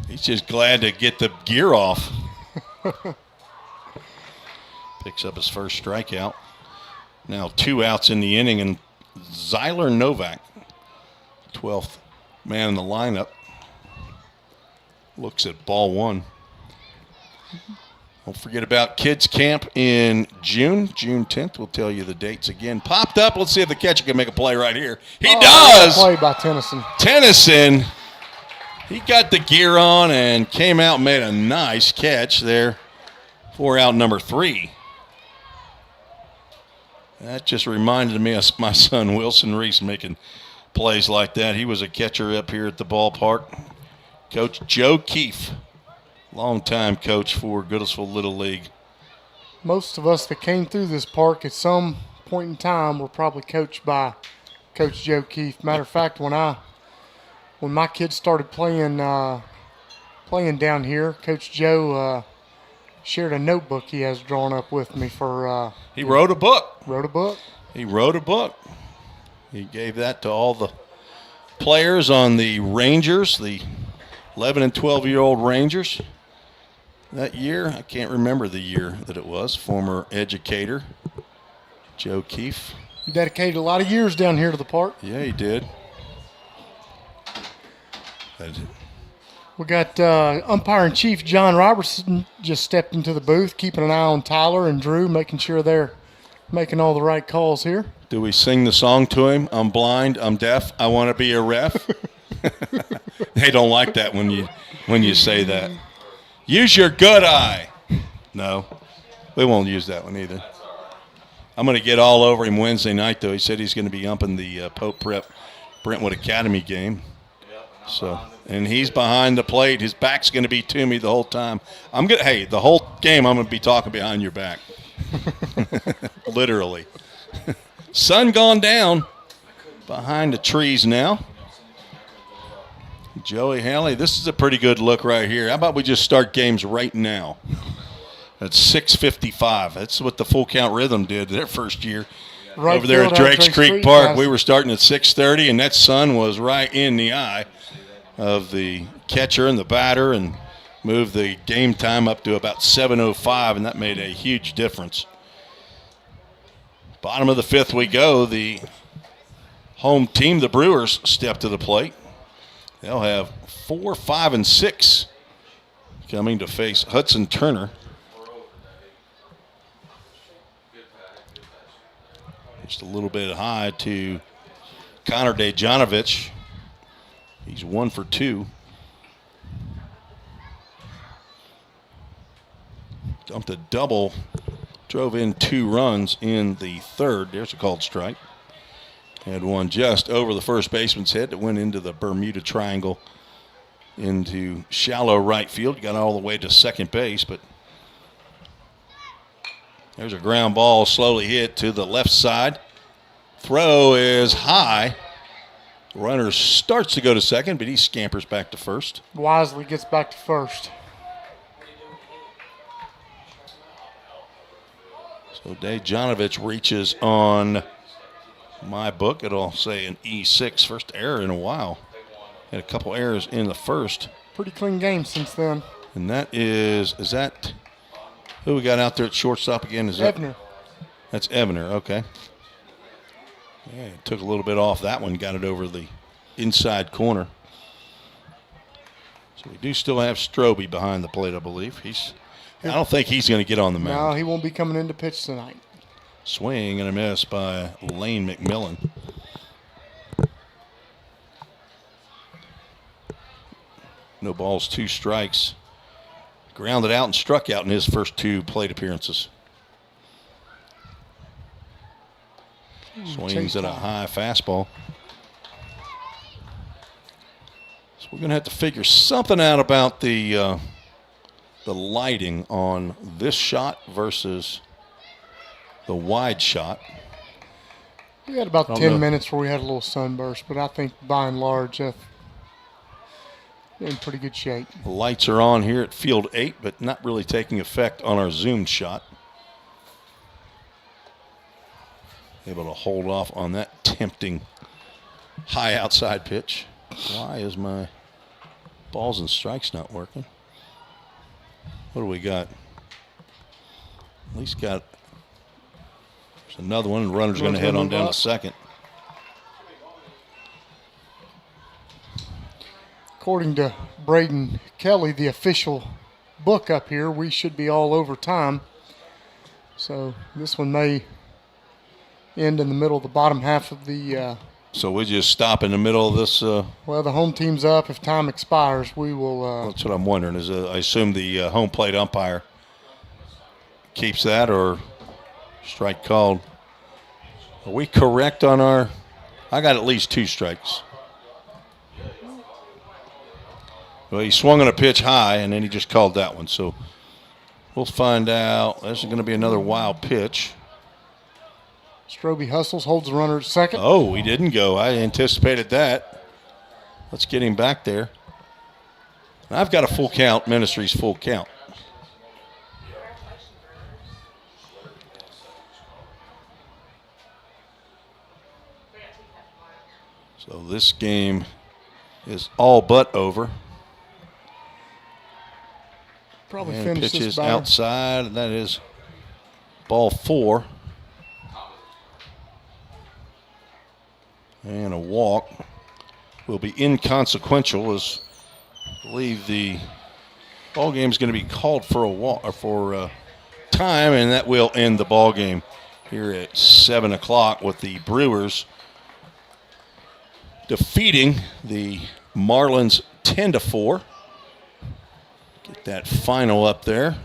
He's just glad to get the gear off. Picks up his first strikeout. Now 2 outs in the inning, and Zyler Novak, 12th man in the lineup, looks at ball 1. Don't forget about Kids Camp in June 10th. We'll tell you the dates again. Popped up. Let's see if the catcher can make a play right here. He does. Play by Tennyson. Tennyson, he got the gear on and came out and made a nice catch there for out number 3. That just reminded me of my son Wilson Reese making plays like that. He was a catcher up here at the ballpark. Coach Joe Keefe, longtime coach for Goodlettsville Little League. Most of us that came through this park at some point in time were probably coached by Coach Joe Keefe. Matter of fact, when my kids started playing down here, Coach Joe shared a notebook he has drawn up with me for. He wrote a book. He wrote a book. He gave that to all the players on the Rangers, the 11 and 12-year-old Rangers. That year, I can't remember the year that it was. Former educator Joe Keefe. He dedicated a lot of years down here to the park. Yeah, he did. We got umpire-in-chief John Robertson just stepped into the booth, keeping an eye on Tyler and Drew, making sure they're making all the right calls here. Do we sing the song to him? I'm blind, I'm deaf, I want to be a ref. They don't like that when you say that. Use your good eye. No, we won't use that one either. I'm going to get all over him Wednesday night, though. He said he's going to be umping the Pope Prep Brentwood Academy game. And he's behind the plate. His back's going to be to me the whole time. The whole game I'm going to be talking behind your back. Literally. Sun gone down behind the trees now. Joey Haley, this is a pretty good look right here. How about we just start games right now? That's 6:55. That's what the Full Count Rhythm did their first year. Right over there at Drakes Creek Park. Park. We were starting at 6:30, and that sun was right in the eye of the catcher and the batter and moved the game time up to about 7:05, and that made a huge difference. Bottom of the 5th we go. The home team, the Brewers, step to the plate. They'll have 4, 5, and 6 coming to face Hudson Turner. Just a little bit high to Connor Dejanovich. He's 1 for 2. Dumped a double. Drove in 2 runs in the 3rd. There's a called strike. Had one just over the first baseman's head that went into the Bermuda Triangle into shallow right field. Got all the way to second base, but there's a ground ball slowly hit to the left side. Throw is high. Runner starts to go to second, but he scampers back to first. Wisely gets back to first. So Dejanovich reaches on my book. It'll say an E6. First error in a while. Had a couple errors in the first. Pretty clean game since then. And that is that who we got out there at shortstop again? Is that Ebner. That's Ebner, okay. Yeah, took a little bit off that one, got it over the inside corner. So we do still have Stroby behind the plate, I believe. I don't think he's going to get on the mound. No, he won't be coming in to pitch tonight. Swing and a miss by Lane McMillan. No balls, 2 strikes. Grounded out and struck out in his first 2 plate appearances. Swings at a high fastball. So we're going to have to figure something out about the lighting on this shot versus the wide shot. We had about 10 minutes where we had a little sunburst, but I think by and large, in pretty good shape. The lights are on here at field 8, but not really taking effect on our zoomed shot. Able to hold off on that tempting high outside pitch. Why is my balls and strikes not working? What do we got? At least got there's another one. The runner's going to head on down to second. According to Braden Kelly, the official book up here, we should be all over time. So this one may end in the middle of the bottom half of the so we just stop in the middle of this. Well, the home team's up. If time expires, we will. That's what I'm wondering. Is I assume the home plate umpire keeps that, or strike called. Are we correct on our? I got at least 2 strikes. Well, he swung on a pitch high, and then he just called that one. So we'll find out. This is going to be another wild pitch. Stroby hustles, holds the runner at second. Oh, he didn't go. I anticipated that. Let's get him back there. I've got a full count. Ministry's full count. So this game is all but over. Probably and finish pitches this outside. That is ball 4. And a walk will be inconsequential, as I believe the ball game is going to be called for a walk or for time, and that will end the ball game here at 7 o'clock with the Brewers defeating the Marlins 10-4. Get that final up there.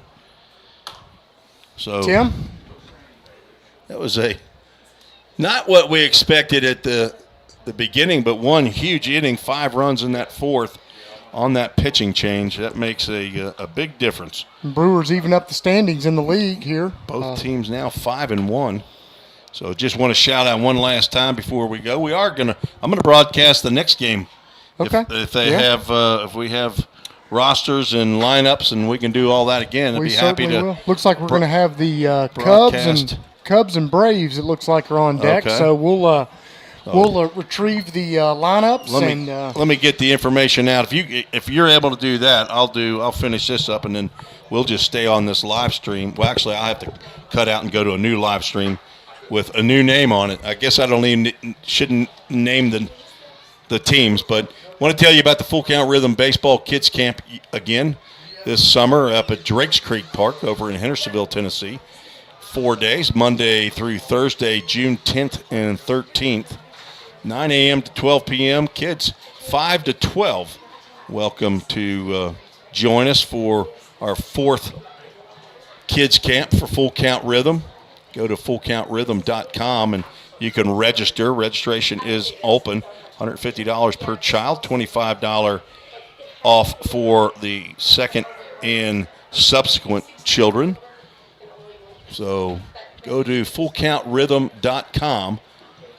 So Tim? That was not what we expected at the beginning, but one huge inning, 5 runs in that 4th on that pitching change. That makes a big difference. Brewers even up the standings in the league here. Both teams now 5-1. So just want to shout out one last time before we go. I'm gonna broadcast the next game. Okay. If we have rosters and lineups and we can do all that again, I'd be happy to. Will. Looks like we're going to have the Cubs and Braves. It looks like are on deck. Okay. So we'll retrieve the lineups. Let me get the information out. If you're able to do that, I'll finish this up and then we'll just stay on this live stream. Well, actually, I have to cut out and go to a new live stream with a new name on it. I guess I shouldn't name the teams, but I want to tell you about the Full Count Rhythm Baseball Kids Camp again this summer up at Drakes Creek Park over in Hendersonville, Tennessee. 4 days, Monday through Thursday, June 10th and 13th, 9 a.m. to 12 p.m. Kids 5 to 12. Welcome to join us for our 4th kids camp for Full Count Rhythm. Go to fullcountrhythm.com and you can register. Registration is open. $150 per child, $25 off for the second and subsequent children. So go to fullcountrhythm.com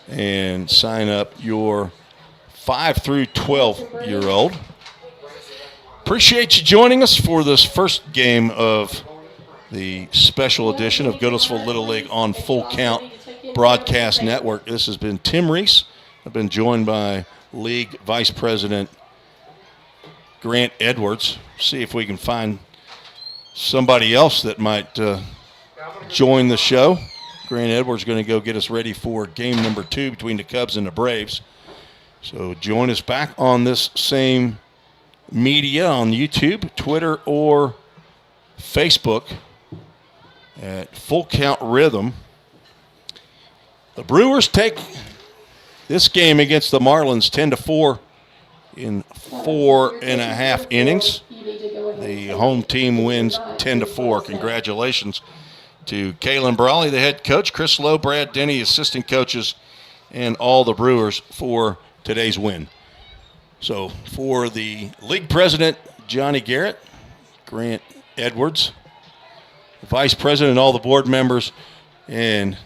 and sign up your 5 through 12-year-old. Appreciate you joining us for this first game of the special edition of Goodlettsville Little League on Full Count Broadcast Network. This has been Tim Reese. I've been joined by League Vice President Grant Edwards. See if we can find somebody else that might join the show. Grant Edwards is going to go get us ready for game number 2 between the Cubs and the Braves. So join us back on this same media on YouTube, Twitter, or Facebook at Full Count Rhythm. The Brewers take this game against the Marlins 10-4 in 4.5 innings. The home team wins 10-4. Congratulations to Kalen Brawley, the head coach, Chris Lowe, Brad Denny, assistant coaches, and all the Brewers for today's win. So for the league president, Johnny Garrett, Grant Edwards, vice president, and all the board members, and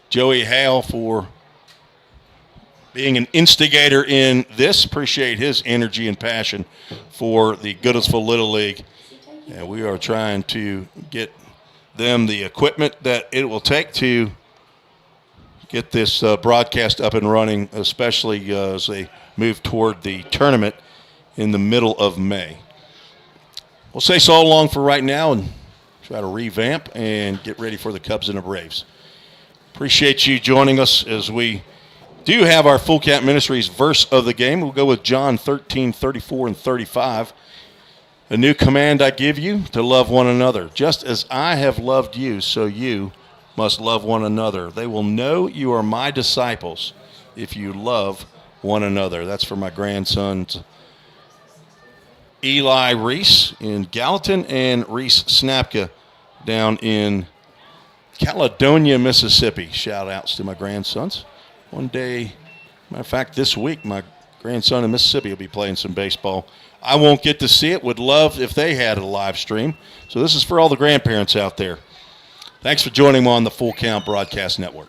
Joey Hale for being an instigator in this. Appreciate his energy and passion for the Goodlettsville Little League. And we are trying to get them the equipment that it will take to get this broadcast up and running, especially as they move toward the tournament in the middle of May. We'll say so long for right now and try to revamp and get ready for the Cubs and the Braves. Appreciate you joining us as we do have our Full Count Ministries verse of the game. We'll go with John 13:34 and 35. A new command I give you, to love one another. Just as I have loved you, so you must love one another. They will know you are my disciples if you love one another. That's for my grandsons, Eli Reese in Gallatin and Reese Snapka down in Caledonia, Mississippi. Shout outs to my grandsons. One day, matter of fact, this week, my grandson in Mississippi will be playing some baseball. I won't get to see it. Would love if they had a live stream. So this is for all the grandparents out there. Thanks for joining me on the Full Count Broadcast Network.